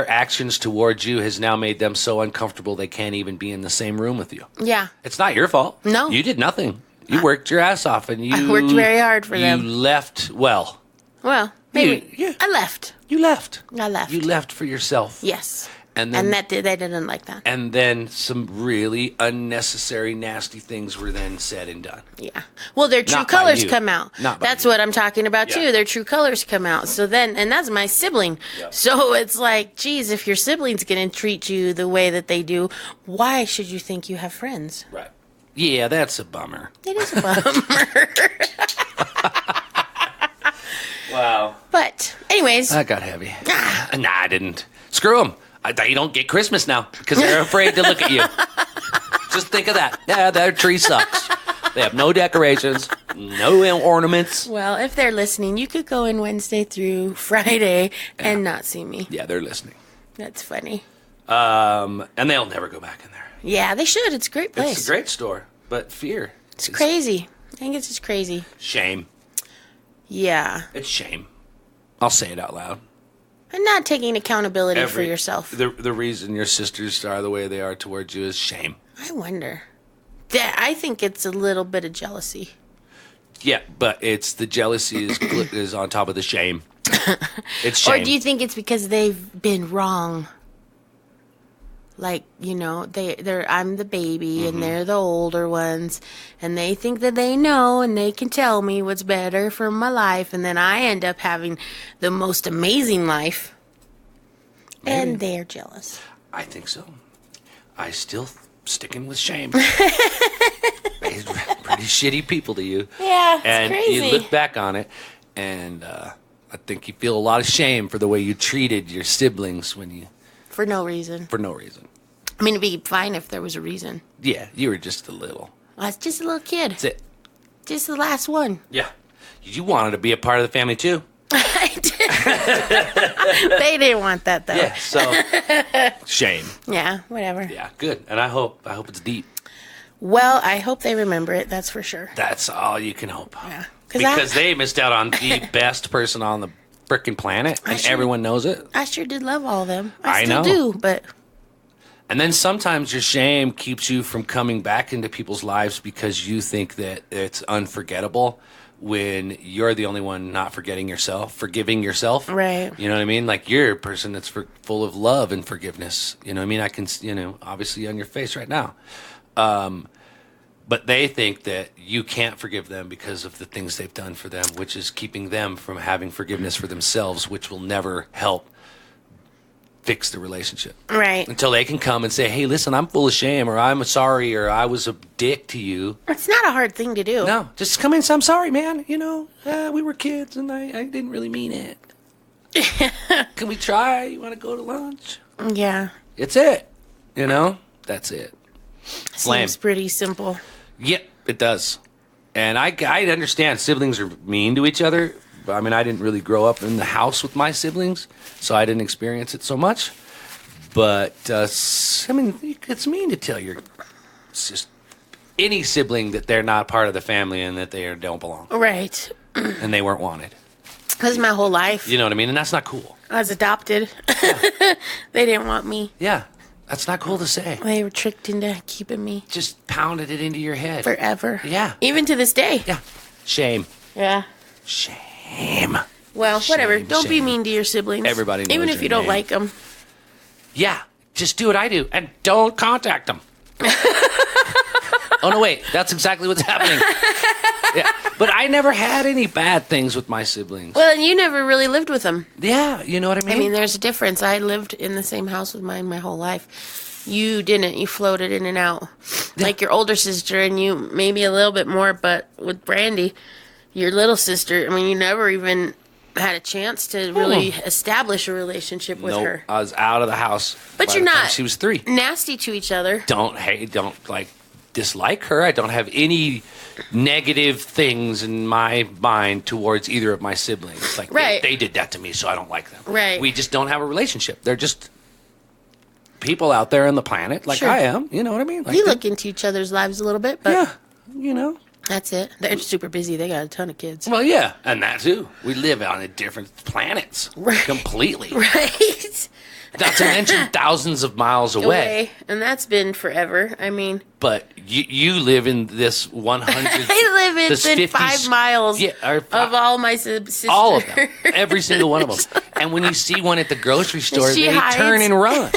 actions towards you has now made them so uncomfortable they can't even be in the same room with you.
Yeah.
It's not your fault.
No.
You did nothing. You worked your ass off, and you
I worked very hard for them.
You left. Well,
Well, maybe.
Yeah.
I left.
you left.
I left.
You left for yourself.
Yes.
And then
they didn't like that.
and then some really unnecessary, nasty things were then said and done.
Yeah. Well, their true
Not by
colors
you.
come out.
Not by
That's
you.
what I'm talking about,
Yeah.
too. Their true colors come out. So then, and that's my sibling.
Yeah.
So it's like, geez, if your sibling's going to treat you the way that they do, why should you think you have friends?
Right. Yeah, that's a bummer.
It is a bummer.
Wow.
But, anyways,
That got heavy. Nah, I didn't. Screw them. You don't get Christmas now because they're afraid to look at you. Just think of that. Yeah, their tree sucks. They have no decorations, no ornaments.
well, if they're listening, you could go in Wednesday through Friday and not see me.
Yeah, they're listening.
That's funny.
And they'll never go back in there.
Yeah, they should. It's a great place.
It's a great store, but fear.
It's crazy. I think it's just crazy.
Shame.
Yeah.
It's shame. I'll say it out loud.
And not taking accountability for yourself.
The reason your sisters are the way they are towards you is shame.
I wonder. I think it's a little bit of jealousy.
Yeah, but it's the jealousy is on top of the shame. It's shame.
Or do you think it's because they've been wrong? Like, you know, I'm the baby and they're the older ones, and they think that they know and they can tell me what's better for my life, and then I end up having the most amazing life.
Maybe.
And they're jealous.
I think so. I still sticking with shame. It's pretty shitty people to you.
Yeah, it's
and
crazy.
you look back on it, and I think you feel a lot of shame for the way you treated your siblings
For no reason.
for no reason.
I mean, it'd be fine if there was a reason.
Yeah, you were just a little.
I was just a little kid.
That's it.
Just the last one.
Yeah. You wanted to be a part of the family too.
I did. They didn't want that, though.
Yeah. So shame.
Yeah, whatever.
Yeah. Good. And I hope it's deep.
Well, I hope they remember it, that's for sure.
That's all you can hope.
Yeah.
Because they missed out on the best person on the frickin' planet, and
sure-
everyone knows it.
I sure did love all of them.
I
I still
know.
do, but
And then sometimes your shame keeps you from coming back into people's lives because you think that it's unforgettable when you're the only one not forgiving yourself.
Right.
You know what I mean? Like you're a person that's full of love and forgiveness. You know what I mean? I can, obviously on your face right now. But they think that you can't forgive them because of the things they've done for them, which is keeping them from having forgiveness for themselves, which will never help fix the relationship.
right.
Until they can come and say, hey, listen, I'm full of shame, or I'm sorry, or I was a dick to you.
It's not a hard thing to do.
No, just come in and say, I'm sorry, man. We were kids, and I didn't really mean it. Can we try? You want to go to lunch?
Yeah.
It's it. That's it. Flame.
Seems pretty simple.
Yep, it does. And I understand siblings are mean to each other. I mean, I didn't really grow up in the house with my siblings, so I didn't experience it so much. But, it's mean to tell any sibling that they're not part of the family and that they don't belong
Right.
and they weren't wanted.
Because my whole life.
You know what I mean? And that's not cool.
I was adopted. They didn't want me.
Yeah. That's not cool to say.
They were tricked into keeping me.
Just pounded it into your head.
Forever.
Yeah.
Even to this day.
Yeah. Shame.
Yeah.
Shame.
Well,
Shame,
whatever. Don't be
shame.
mean to your siblings.
Everybody knows
Even if
your
you don't
name.
like them.
Yeah. Just do what I do and don't contact them. Oh, no, wait. That's exactly what's happening. Yeah. But I never had any bad things with my siblings.
Well, and you never really lived with them.
Yeah. You know what I mean?
I mean, there's a difference. I lived in the same house with mine my whole life. You didn't. You floated in and out.
Yeah.
Like your older sister and you, maybe a little bit more, but with Brandy, your little sister, I mean, you never even had a chance to really establish a relationship with
Nope.
her.
I was out of the house.
But
by
you're
the time
not
She was 3.
nasty to each other.
Don't dislike her. I don't have any negative things in my mind towards either of my siblings. Like
Right.
they did that to me, so I don't like them.
Right.
We just don't have a relationship. They're just people out there on the planet, like
Sure.
I am. You know what I mean? Like
We look into each other's lives a little bit, but
yeah, you know.
that's it. They're super busy. They got a ton of kids.
Well, yeah, and that too. We live on a different planets,
Right.
completely.
Right?
Not to mention thousands of miles away.
And that's been forever. I mean,
But you live in this 100.
I live
this
within
50s
5 miles
or
of all my sisters.
all of them, every single one of them. And when you see one at the grocery store,
She
they
hides.
turn and run.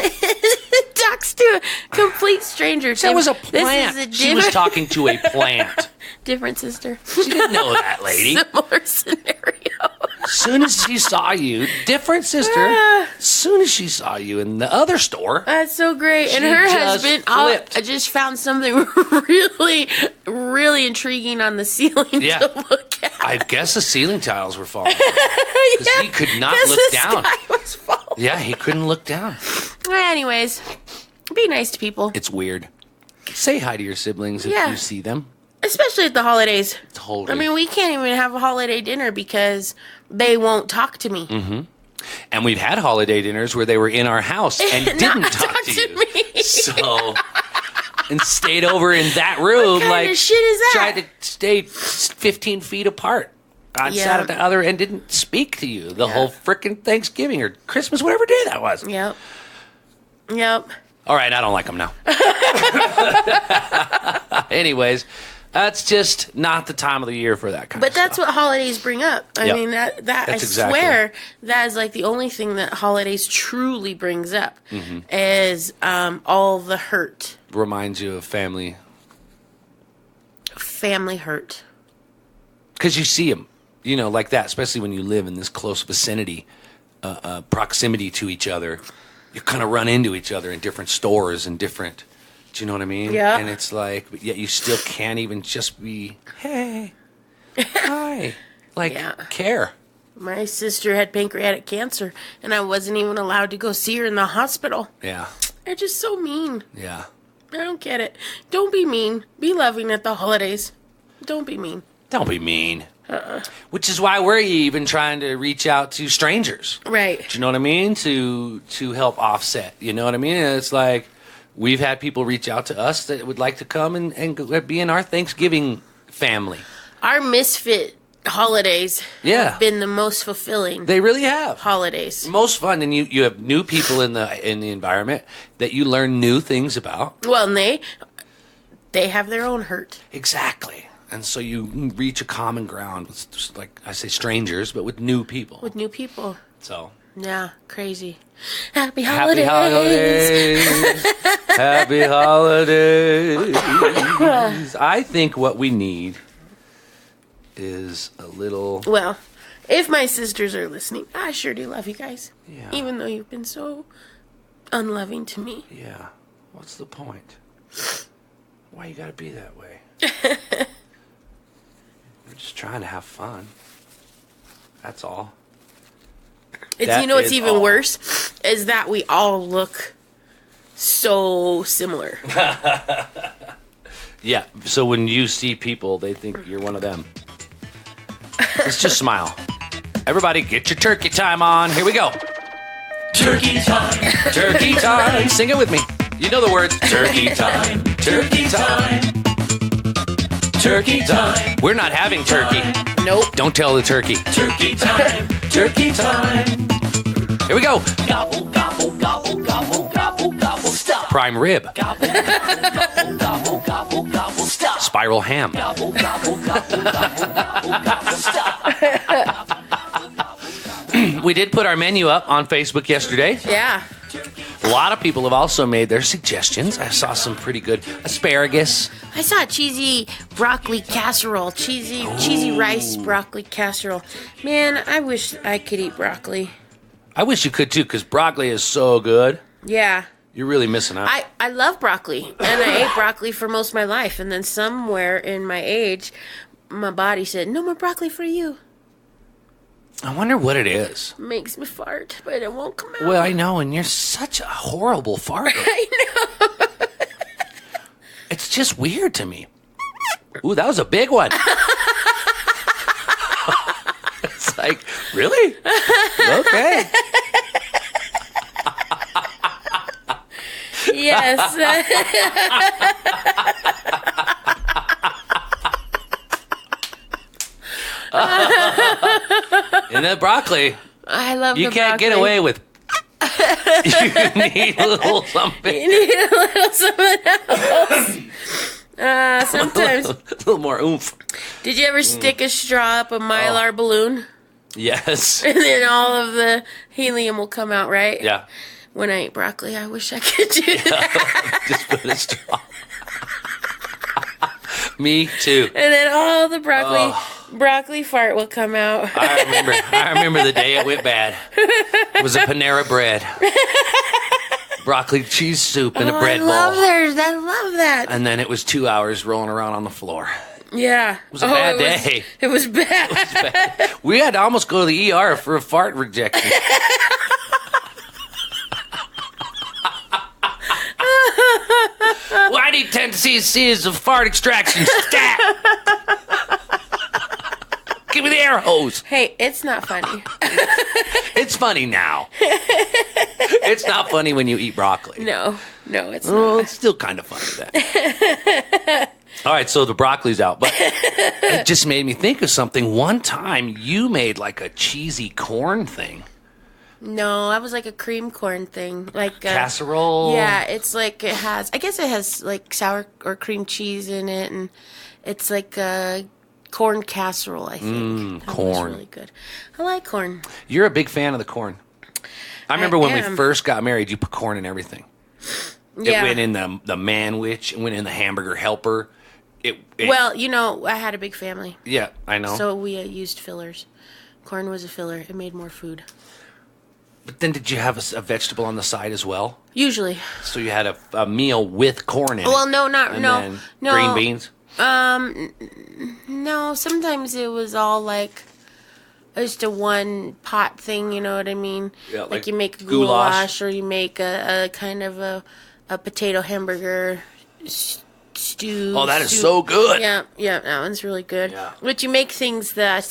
Talks to a complete stranger.
That was a
This
plant.
is a
She was talking to a plant.
different sister.
She didn't know that, lady.
Similar scenario.
As soon as she saw you, different sister. As soon as she saw you in the other store,
That's so great. And
She
her
just
husband,
flipped.
I just found something really, really intriguing on the ceiling
Yeah.
to look at.
I guess the ceiling tiles were falling because he could not
'Cause
look
the
down.
sky was falling.
Yeah, he couldn't look down.
Anyways, be nice to people,
It's weird. Say hi to your siblings if
Yeah.
you see them.
especially at the holidays.
Totally.
I mean, we can't even have a holiday dinner because they won't talk to me.
And we've had holiday dinners where they were in our house and
Not
didn't talk to you.
me.
So, and stayed over in that room,
kind
like
of shit is that?
tried to stay 15 feet apart. I
Yeah.
sat at the other end, didn't speak to you the whole frickin' Thanksgiving or Christmas, whatever day that was.
Yep. Yep.
All right, I don't like them now. Anyways, that's just not the time of the year for that kind
But
of
that's
stuff.
what holidays bring up. I
Yep.
mean, that I
That's exactly.
swear that is like the only thing that holidays truly brings up is all the hurt,
Reminds you of family.
family hurt.
Because you see them, you know, like that, especially when you live in this close vicinity, proximity to each other. You kind of run into each other in different stores and different, do you know what I mean?
Yeah.
And it's like, but yet you still can't even just be, hey, hi, like,
Yeah.
care.
My sister had pancreatic cancer, and I wasn't even allowed to go see her in the hospital.
Yeah,
They're just so mean.
yeah.
I don't get it. Don't be mean. Be loving at the holidays. Don't be mean.
Don't be mean. Which is why we're even trying to reach out to strangers.
Right.
Do you know what I mean? To help offset. You know what I mean? And it's like we've had people reach out to us that would like to come and be in our Thanksgiving family.
Our misfit holidays
Yeah.
have been the most fulfilling
They really have.
holidays.
Most fun, and you have new people in the environment that you learn new things about.
Well, and they have their own hurt.
Exactly. And so you reach a common ground with, just like I say, strangers, but with new people.
With new people.
So
Yeah, crazy. Happy
happy
holidays.
holidays. Happy holidays. I think what we need is a little.
Well, if my sisters are listening, I sure do love you guys.
Yeah.
Even though you've been so unloving to me.
Yeah. What's the point? Why you gotta be that way? We're just trying to have fun. That's all. That
You know what's
is
even
all.
worse? Is that we all look so similar.
Yeah. So when you see people, they think you're one of them. Let's just smile. Everybody, get your turkey time on. Here we go.
Turkey time,
Turkey time. Sing it with me. You know the words. Turkey time.
turkey time, turkey time.
We're not having turkey.
Nope.
Don't tell the turkey.
Turkey time. Turkey time.
Here we go.
Gobble, gobble, gobble, gobble, gobble, gobble, stop.
Prime rib.
Gobble, gobble, gobble, gobble, gobble, stop.
Spiral ham.
Gobble, gobble, gobble, gobble, gobble, gobble, stop.
We did put our menu up on Facebook yesterday.
Yeah.
A lot of people have also made their suggestions. I saw some pretty good asparagus.
I saw a cheesy broccoli casserole. Cheesy rice broccoli casserole. Man, I wish I could eat broccoli.
I wish you could too, because broccoli is so good.
Yeah.
You're really missing out.
I love broccoli, and I ate broccoli for most of my life. And then somewhere in my age, my body said, no more broccoli for you.
I wonder what it is.
Makes me fart, but it won't come out.
Well, I know, and you're such a horrible farter.
I know.
It's just weird to me. Ooh, that was a big one. It's like, really? Okay.
Yes.
And that broccoli,
I love
you
the
can't
broccoli.
get away with. You need a little something.
You need a little something else. Sometimes.
A little more oomph.
Did you ever stick a straw up a Mylar balloon?
Yes.
And then all of the helium will come out, right?
Yeah.
When I eat broccoli, I wish I could do that.
Just put a straw. Me too.
And then all the broccoli fart will come out.
I remember the day it went bad. It was a Panera bread. Broccoli cheese soup in a bread bowl.
I love that.
And then it was 2 hours rolling around on the floor.
Yeah. It
was a bad day.
It was bad.
We had to almost go to the ER for a fart rejection. Well, I need 10 cc's of fart extraction. Stat! Give me the air hose.
Hey, it's not funny.
It's funny now. It's not funny when you eat broccoli.
No, it's
Well,
not.
it's still kind of funny then. All right, so the broccoli's out, but it just made me think of something. One time you made like a cheesy corn thing.
No, that was like a cream corn thing. Like
Casserole?
Yeah, it's like it has like sour or cream cheese in it, and it's like a corn casserole, I think. That was
corn.
really good. I like corn.
You're a big fan of the corn. I remember when we
am.
first got married, you put corn in everything.
Yeah.
It went in the manwich, it went in the hamburger helper.
Well, I had a big family,
Yeah, I know.
so we used fillers. Corn was a filler. It made more food.
But then did you have a vegetable on the side as well?
Usually.
So you had a meal with corn in it.
Well, no,
and then green beans?
No, sometimes it was all like just a one pot thing, you know what I mean?
Yeah, like
you make a
goulash.
goulash or you make a kind of a potato hamburger stew.
Oh, that is so good.
Yeah, that one's really good.
Yeah.
But you make things that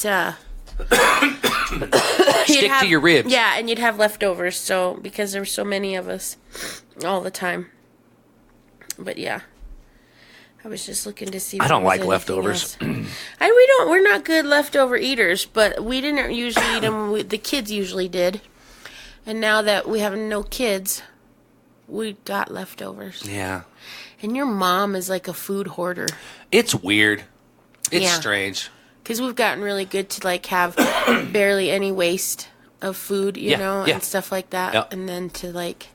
Stick to your ribs.
Yeah, and you'd have leftovers, so because there were so many of us all the time. But yeah. I was just looking to see.
I don't like
anything
leftovers.
else. We're not good leftover eaters, but we didn't usually eat them. The kids usually did. And now that we have no kids, we got leftovers.
Yeah.
And your mom is like a food hoarder.
It's weird. It's
Yeah.
strange.
Because we've gotten really good to like have barely any waste of food, you know,
yeah.
and stuff like that.
Yep.
And then to like,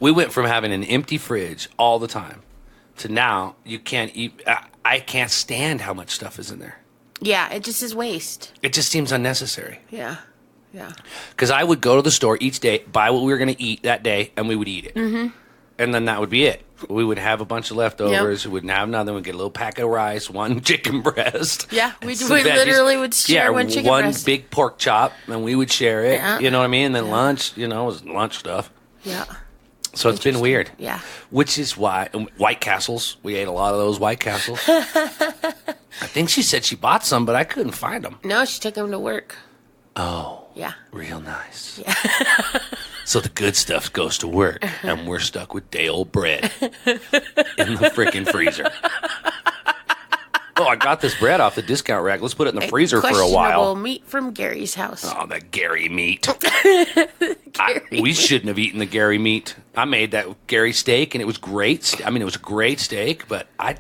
We went from having an empty fridge all the time to now you can't eat. I can't stand how much stuff is in there.
yeah, it just is waste.
It just seems unnecessary.
Yeah.
Because I would go to the store each day, buy what we were going to eat that day, and we would eat it. Mm-hmm. And then that would be it. We would have a bunch of leftovers.
Yep.
We wouldn't have nothing. We'd get a little pack of rice, one chicken breast.
Yeah,
and
we
some
literally
veggies.
would share one chicken
one
breast.
big pork chop, and we would share it.
Yeah.
You know what I mean? And then lunch, was lunch stuff.
Yeah.
So it's been weird.
Yeah.
Which is why White Castles, we ate a lot of those White Castles. I think she said she bought some, but I couldn't find them.
No, she took him to work.
Oh.
Yeah.
Real nice. Yeah. So the good stuff goes to work, and we're stuck with day old bread in the freaking freezer. Oh, I got this bread off the discount rack. Let's put it in the freezer for a
Questionable
while.
meat from Gary's house.
Oh, that Gary meat. We shouldn't have eaten the Gary meat. I made that Gary steak, and it was great. I mean, it was a great steak, but I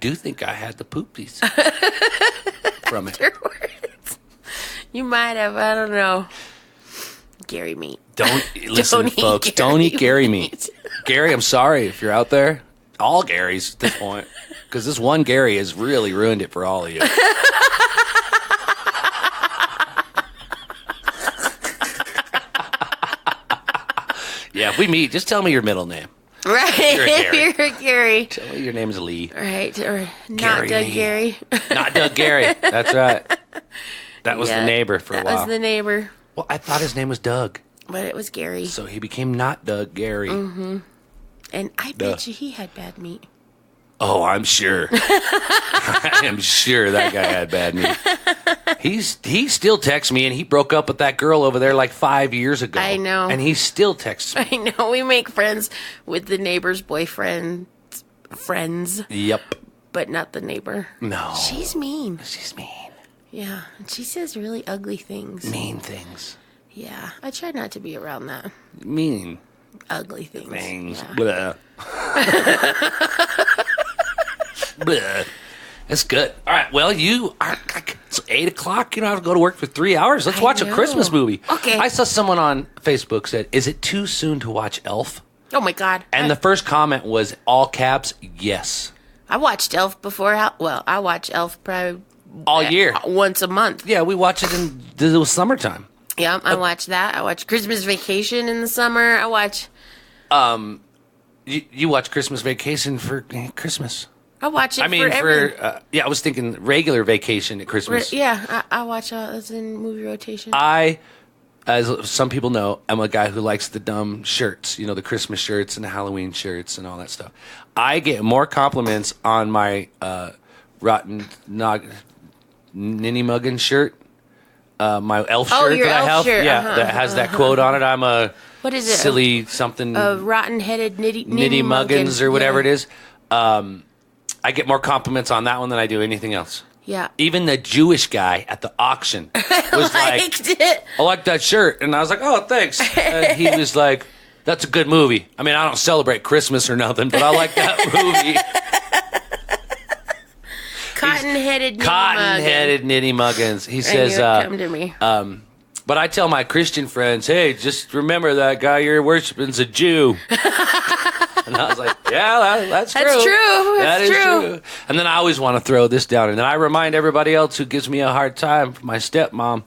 do think I had the poopies from it.
You might have. I don't know. Gary meat.
Don't listen,
Don't eat
folks.
Gary
Don't eat Gary meat.
meat.
Gary, I'm sorry if you're out there. All Garys at this point, because this one Gary has really ruined it for all of you. Yeah, if we meet, just tell me your middle name.
Right.
You're a Gary.
You're a Gary.
Tell me your name is Lee.
Right. Or not
Gary
Doug
Lee.
Gary.
Not Doug Gary. That's right. That was the neighbor for a
That
while.
was the neighbor.
Well, I thought his name was Doug.
But it was Gary.
So he became not Doug Gary.
Mm-hmm. And I bet you he had bad meat.
Oh, I'm sure. I am sure that guy had bad meat. He still texts me, and he broke up with that girl over there like 5 years ago.
I know.
And he still texts me.
I know. We make friends with the neighbor's boyfriend's friends,
Yep.
but not the neighbor.
No.
She's mean.
She's mean.
Yeah. And she says really ugly things.
Mean things.
Yeah. I try not to be around that.
Mean
Ugly things.
things.
Yeah.
Blah. Blah. That's good. All right. Well, it's 8 o'clock. You don't have to go to work for 3 hours. Let's watch a
know.
Christmas movie.
Okay.
I saw someone on Facebook said, "Is it too soon to watch Elf?"
Oh my God.
And the first comment was all caps, yes.
I watched Elf before. I watch Elf probably
All year.
once a month.
Yeah, we watch it in the summertime.
Yeah, I watch that. I watch Christmas Vacation in the summer. I watch.
You watch Christmas Vacation for Christmas.
I watch it.
I mean,
for
I was thinking regular vacation at Christmas.
yeah, I watch it's in movie rotation.
As some people know, I'm a guy who likes the dumb shirts, the Christmas shirts and the Halloween shirts and all that stuff. I get more compliments on my rotten ninny muggin shirt, my elf shirt
your
that I
elf
have.
shirt.
Yeah, that has that quote on it. I'm a
What is it?
silly something
Rotten-headed nitty
muggins or whatever
yeah.
it is. I get more compliments on that one than I do anything else.
Yeah.
Even the Jewish guy at the auction was like,
Liked it.
I like that shirt. And I was like, oh, thanks. And he was like, that's a good movie. I mean, I don't celebrate Christmas or nothing, but I like that movie.
Cotton-headed
Nitty Muggins. He
And
says,
you would come to me.
but I tell my Christian friends, hey, just remember that guy you're worshiping's a Jew. And I was like, yeah, that's true.
That's true.
That is true. And then I always want to throw this down. And then I remind everybody else who gives me a hard time, my stepmom,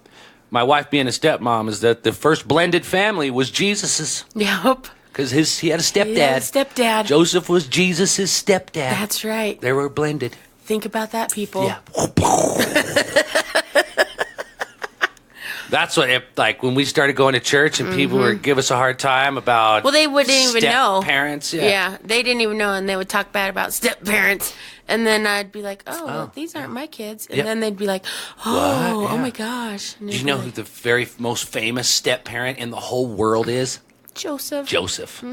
my wife being a stepmom, is that the first blended family was Jesus's.
Yep.
Because he had a stepdad.
Yeah, stepdad.
Joseph was Jesus's stepdad.
That's right.
They were blended.
Think about that, people.
Yeah. That's what when we started going to church and people would give us a hard time about.
Well, they wouldn't even know.
Parents,
Yeah, they didn't even know, and they would talk bad about step parents. And then I'd be like, "Oh, well, these aren't my kids." And
Yep.
then they'd be like, "Oh,
What?
oh
Yeah.
my gosh!" And
Do you
they'd
know
be
who
like,
the very most famous step parent in the whole world is?
Joseph?
Joseph.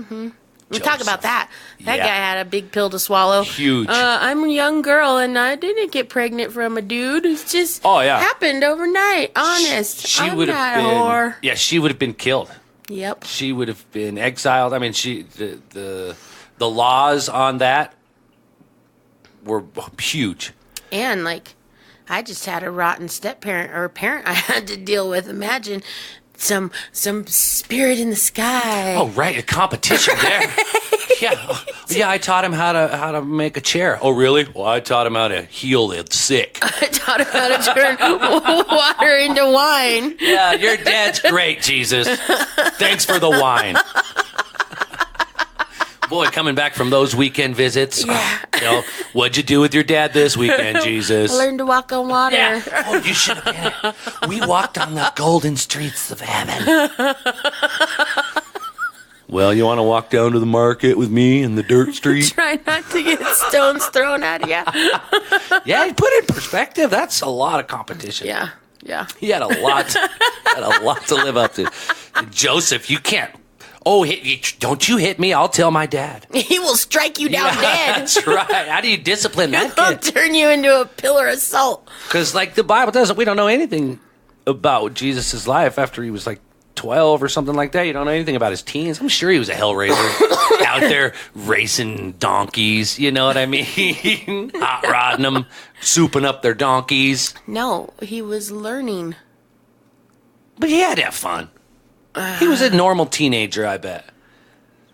We talk about that. That
Yeah.
guy had a big pill to swallow.
Huge.
I'm a young girl, and I didn't get pregnant from a dude. It's just happened overnight. Honest.
She
I'm
would
not
have
a
been.
whore.
Yeah, she would have been killed.
Yep.
She would have been exiled. I mean, the laws on that were huge.
And I just had a rotten step parent or parent I had to deal with. Imagine some spirit in the sky.
Oh, right, a competition there. Yeah. I taught him how to make a chair. Oh, really? Well, I taught him how to heal the sick.
I taught him how to turn water into wine.
Yeah, your dad's great, Jesus. Thanks for the wine. Boy, coming back from those weekend visits.
Yeah.
What'd you do with your dad this weekend, Jesus?
I learned to walk on water.
Yeah. Oh, you should have been. We walked on the golden streets of heaven. Well, you want to walk down to the market with me in the dirt street?
Try not to get stones thrown at you.
Yeah, put it in perspective. That's a lot of competition.
Yeah.
He had a lot to live up to. Joseph, you can't Oh, don't you hit me. I'll tell my dad.
He will strike you down
Yeah,
dead.
that's right. How do you discipline that
He'll
kid?
turn you into a pillar of salt.
Because, like, the Bible doesn't, we don't know anything about Jesus' life after he was, like, 12 or something like that. You don't know anything about his teens. I'm sure he was a hellraiser out there racing donkeys. You know what I mean? Hot rodding them, souping up their donkeys.
No, he was learning.
But he had to have fun. He was a normal teenager, I bet.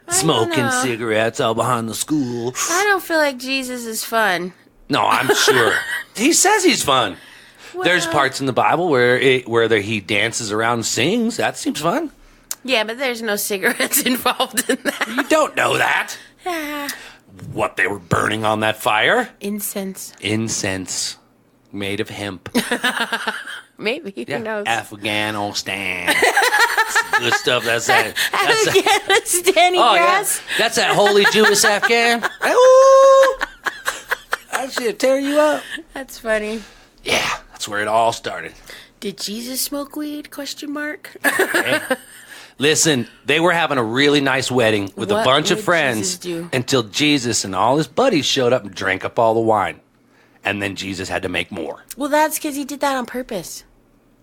Smoking
know.
cigarettes out behind the school.
I don't feel like Jesus is fun.
No, I'm sure. He says he's fun. There's
Well-
parts in the Bible where he dances around and sings. That seems fun.
Yeah, but there's no cigarettes involved in that.
You don't know that. What they were burning on that fire?
Incense.
Incense made of hemp.
Maybe. Who knows?
Afghanistan. Good stuff. That's that.
Afghanistan grass.
That's that holy Jewish Afghan. Ooh. That shit tear you up.
That's funny.
Yeah, that's where it all started.
Did Jesus smoke weed? Question mark.
Okay. Listen, they were having a really nice wedding with a
What
bunch of
would
friends
Jesus do?
until Jesus and all his buddies showed up and drank up all the wine. And then Jesus had to make more.
Well, that's because he did that on purpose.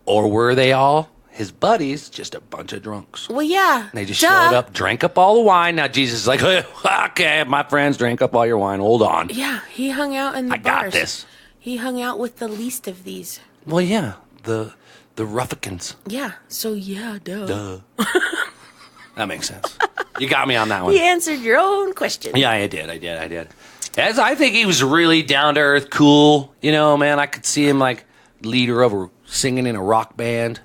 Or were they all, his buddies, just a bunch of drunks?
Well, yeah.
They just
Duh.
showed up, drank up all the wine. Now Jesus is like, okay, my friends drank up all your wine. Hold on.
Yeah, he hung out in the
I got
bars.
this.
He hung out with the least of these.
Well, yeah, the ruffians.
Yeah, so yeah, duh.
Duh. That makes sense. You got me on that one.
He answered your own question.
Yeah, I did. As I think he was really down to earth, cool. You know, man, I could see him like leader of a singing in a rock band,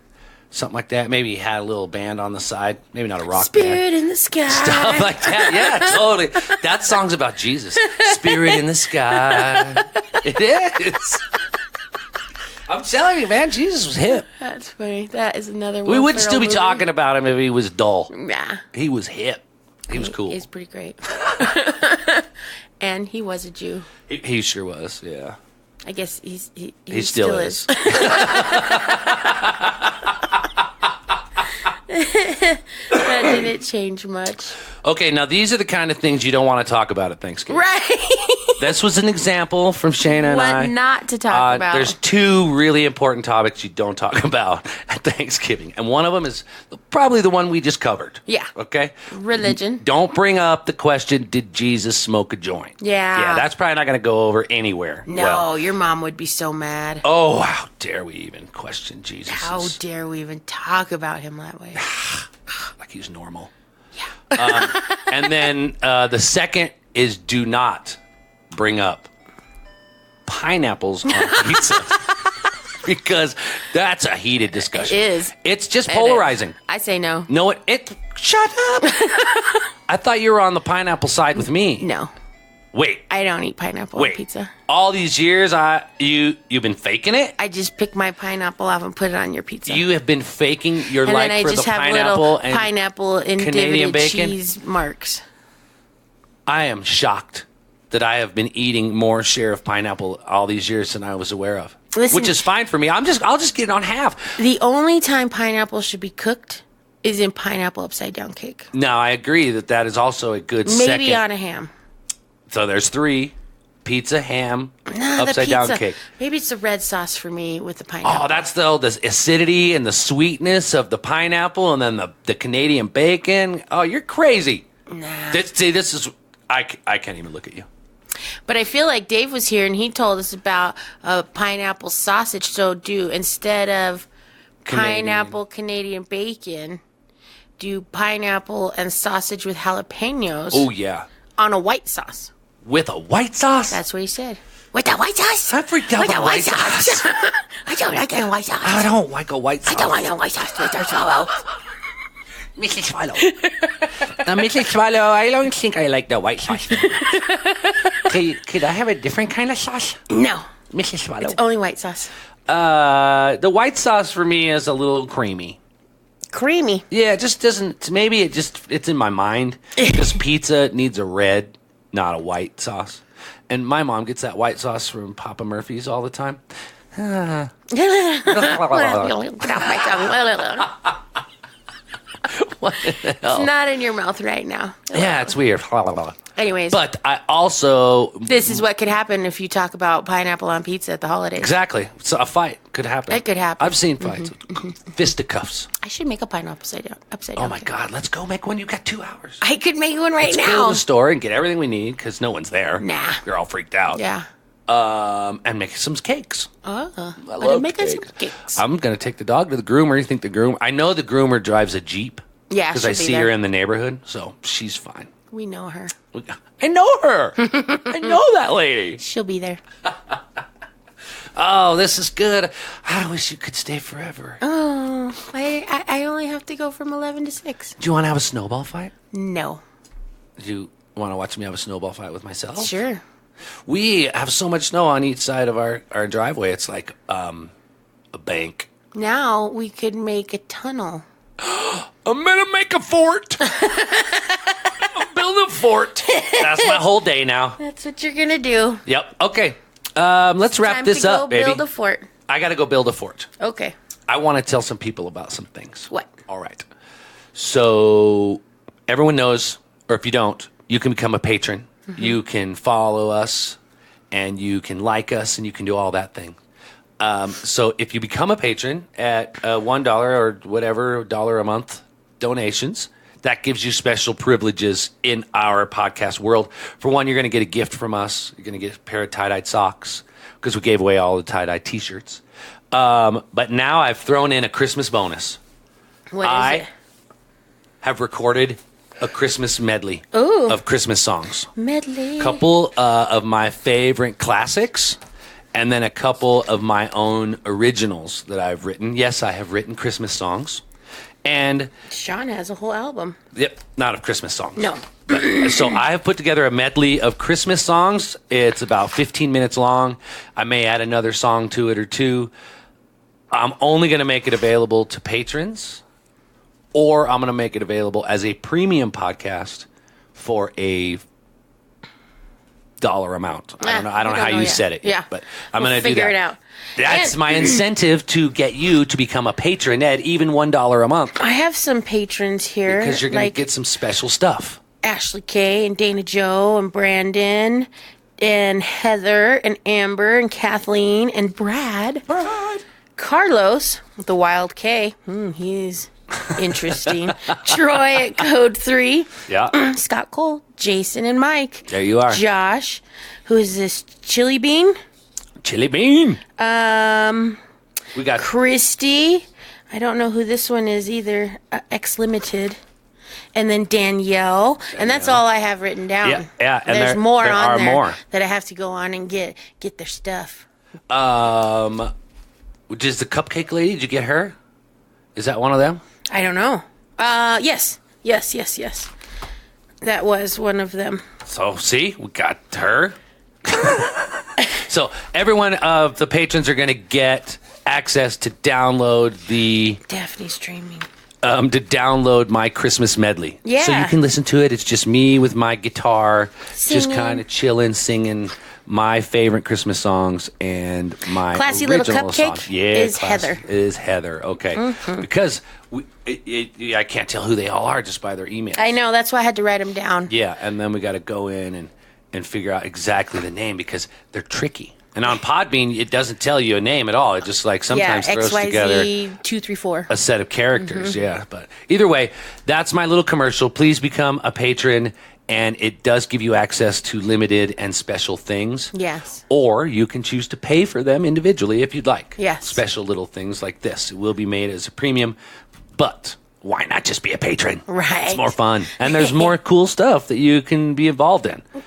something like that. Maybe he had a little band on the side. Maybe not a rock
Spirit
band.
in the sky.
Stuff like that. Yeah, totally. That song's about Jesus. Spirit in the sky. It is. I'm telling you, man, Jesus was hip.
That's funny. That is another one.
We wouldn't still be talking about him if he was dull.
Nah.
He was hip. He was cool.
He's pretty great. And he was a Jew.
He sure was, yeah.
I guess he
still is.
That didn't change much.
Okay, now these are the kind of things you don't want to talk about at Thanksgiving.
Right.
This was an example from Shaina and I.
What not to talk about.
There's two really important topics you don't talk about at Thanksgiving. And one of them is probably the one we just covered.
Yeah.
Okay?
Religion.
Don't bring up the question, did Jesus smoke a joint?
Yeah.
Yeah, that's probably not going to go over anywhere.
No,
Well,
your mom would be so mad.
oh, how dare we even question Jesus?
How dare we even talk about him that way?
Like he's normal. Yeah. And then the second is do not bring up pineapples on pizza. Because that's a heated discussion.
It is.
It's just
It
polarizing.
is. I say no.
No, shut up. I thought you were on the pineapple side with me.
No.
Wait.
I don't eat pineapple
Wait.
on pizza.
All these years, you've been faking it?
I just pick my pineapple off and put it on your pizza.
You have been faking your
and
like
then I
for
just
the
have
pineapple
little
and
pineapple and
Canadian
divided
bacon?
cheese marks.
I am shocked that I have been eating more share of pineapple all these years than I was aware of.
Listen-
Which is fine for me. I'll just get it on half.
The only time pineapple should be cooked is in pineapple upside down cake.
Now I agree that is also a good
Maybe
second.
on a ham.
So there's 3: pizza, ham,
No, the
upside down
pizza.
cake.
Maybe it's the red sauce for me with the pineapple.
Oh, that's the acidity and the sweetness of the pineapple, and then the Canadian bacon. Oh, you're crazy.
Nah.
This is I can't even look at you.
But I feel like Dave was here and he told us about a pineapple sausage. So instead of pineapple Canadian bacon, do pineapple and sausage with jalapenos
Oh yeah,
on a white sauce.
with a white sauce.
That's what he said. With the white sauce?
I freaked out
With
the
the
white
white sauce.
sauce.
I don't like the white sauce.
I don't like a white sauce.
I don't want no white sauce with their swallow.
Mrs. Swallow. Now, Mrs. Swallow, I don't think I like the white sauce. Could I have a different kind of sauce?
No,
Mrs. Swallow.
it's only white sauce.
The white sauce for me is a little creamy.
Creamy.
Yeah, it just doesn't. Maybe it's in my mind because pizza needs a red, not a white sauce. And my mom gets that white sauce from Papa Murphy's all the time. What the hell?
It's not in your mouth right now.
Yeah, it's weird.
Anyways,
But I also
this is what could happen if you talk about pineapple on pizza at the holidays.
exactly. So a fight could happen.
It could happen.
I've seen fights. Fisticuffs.
I should make a pineapple upside down.
Oh my God! Let's go make one. You got 2 hours.
I could make one right
Let's go
now.
to the store and get everything we need because no one's there.
Nah.
We're all freaked out.
Yeah.
And make some cakes.
Oh,
I love cakes.
some cakes.
I'm gonna take the dog to the groomer. You think the groomer? I know the groomer drives a Jeep.
Yeah,
because
she'll
I
be
see
there.
her in the neighborhood, so she's fine.
We know her.
I know her. I know that lady.
She'll be there.
Oh, this is good. I wish you could stay forever.
Oh, I only have to go from 11 to 6.
Do you want to have a snowball fight?
No.
Do you want to watch me have a snowball fight with myself?
Sure.
We have so much snow on each side of our driveway. It's like a bank.
Now we could make a tunnel.
I'm going to make a fort. I'll build a fort. That's my whole day now.
That's what you're going to do.
Yep. Okay. Let's wrap this up,
Time to
baby.
go build a fort.
I got to go build a fort.
Okay.
I want to tell some people about some things.
What?
All right. So everyone knows, or if you don't, you can become a patron. Mm-hmm. You can follow us, and you can like us, and you can do all that thing. So if you become a patron at $1 or whatever, $1 a month donations, that gives you special privileges in our podcast world. For one, you're going to get a gift from us. You're going to get a pair of tie-dyed socks because we gave away all the tie-dye T-shirts. But now I've thrown in a Christmas bonus.
What is
I
it?
have recorded a Christmas medley of Christmas songs.
Medley.
Couple of my favorite classics, and then a couple of my own originals that I've written. Yes, I have written Christmas songs. And
Shaina has a whole album.
yep, not of Christmas songs.
No.
So I have put together a medley of Christmas songs. It's about 15 minutes long. I may add another song to it or two. I'm only going to make it available to patrons, or I'm going to make it available as a premium podcast for a dollar amount. I don't know how you
yet.
said it yet,
Yeah.
but I'm
We'll
going to do that.
figure it out.
That's
And-
my incentive to get you to become a patron at even $1 a month,
I have some patrons here.
because you're going
like
to get some special stuff.
Ashley Kay and Dana Joe and Brandon and Heather and Amber and Kathleen and Brad. Carlos with the Wild K. He's interesting. Troy at Code 3.
Yeah.
Scott Cole, Jason and Mike.
There you are.
Josh, who is this? Chili Bean.
Chili Bean. We got
Christy. I don't know who this one is either. X Limited. And then Danielle. And that's all I have written down.
Yeah. And
There's
there
more
are
on there
more.
that I have to go on and get their stuff.
Which is the cupcake lady? Did you get her? Is that one of them?
I don't know. Yes. That was one of them.
So, see, we got her. So, everyone of the patrons are going to get access to download
Daphne's streaming.
to download my Christmas medley.
Yeah.
So you can listen to it. It's just me with my guitar, just
Singing.
kind of chilling, singing my favorite Christmas songs and my
Classy Little
original
Cupcake
songs. Yeah,
is Heather.
Is Heather. Okay. Because I can't tell who they all are just by their emails.
I know. That's why I had to write them down.
Yeah, and then we got to go in and figure out exactly the name because they're tricky. And on Podbean, it doesn't tell you a name at all. It just like sometimes throws together
XYZ 234.
a set of characters. Yeah, but either way, that's my little commercial. Please become a patron, and it does give you access to limited and special things.
Yes.
Or you can choose to pay for them individually if you'd like.
Yes.
Special little things like this. It will be made as a premium, but why not just be a patron?
Right.
It's more fun. And there's more cool stuff that you can be involved in.
You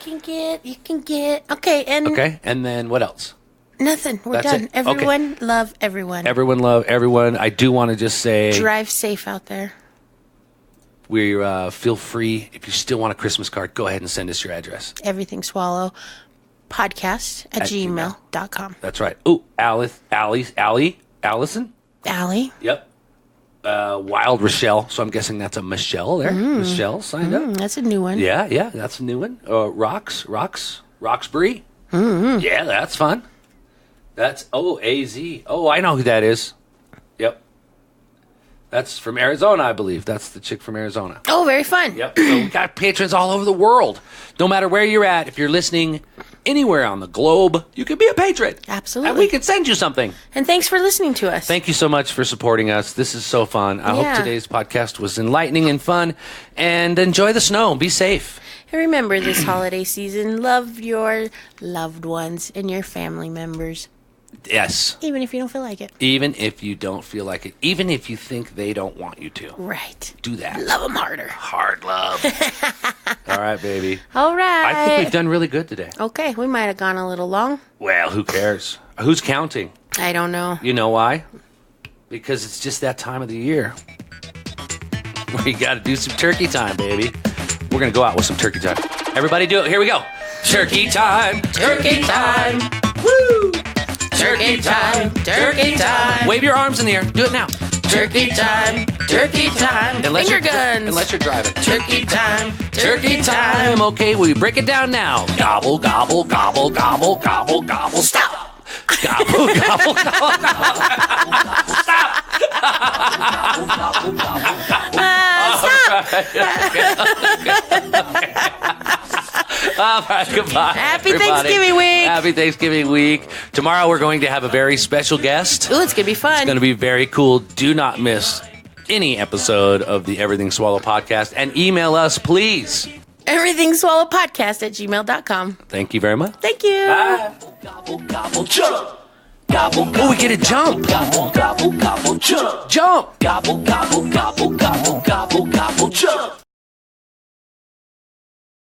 can get. Okay, and
Okay? And then what else?
nothing. We're
That's
done.
it. Okay.
Everyone love everyone.
Everyone love everyone. I do want to just say
Drive safe out there.
we feel free. If you still want a Christmas card, go ahead and send us your address.
EverythingSwallow podcast at gmail.com.
That's right. Oh, Allison?
Allie.
Yep. Wild Rochelle. So I'm guessing that's a Michelle there. Michelle signed up.
That's a new one.
Yeah, that's a new one. Roxbury. Yeah, that's fun. That's AZ. Oh, I know who that is. Yep. That's from Arizona, I believe. That's the chick from Arizona.
Oh, very fun.
Yep. So we got patrons all over the world. No matter where you're at, if you're listening anywhere on the globe, you can be a patron.
Absolutely.
And we can send you something.
And thanks for listening to us.
Thank you so much for supporting us. This is so fun. I hope today's podcast was enlightening and fun. And enjoy the snow. Be safe.
And remember this holiday season, love your loved ones and your family members.
Yes.
Even if you don't feel like it.
Even if you don't feel like it. Even if you think they don't want you to.
Right.
Do that.
Love them harder.
Hard love. All right, baby.
All right.
I think we've done really good today.
Okay, we might have gone a little long.
Well, who cares? Who's counting?
I don't know.
You know why? Because it's just that time of the year. We got to do some turkey time, baby. We're going to go out with some turkey time. Everybody do it. Here we go. Turkey time. Turkey time. Woo! Turkey time. Turkey time. Wave your arms in the air. Do it now. Turkey time. Turkey time.
Finger guns.
Unless you're driving. Turkey time. Turkey time. Okay, we break it down now. Gobble, gobble, gobble, gobble, gobble, gobble. Stop. Gobble, gobble, gobble, gobble. Stop. All right, goodbye.
Happy
everybody.
Thanksgiving week.
Happy Thanksgiving week. Tomorrow we're going to have a very special guest.
Ooh, it's going to be fun.
It's going to be very cool. Do not miss any episode of the Everything Swallow podcast. And email us, please.
EverythingSwallowPodcast@gmail.com.
Thank you very much.
Thank you.
Bye.
Gobble, gobble, jump. Gobble,
Oh, we get a jump.
gobble, gobble, gobble, jump.
Jump.
Gobble, gobble, gobble, gobble, gobble, gobble, jump.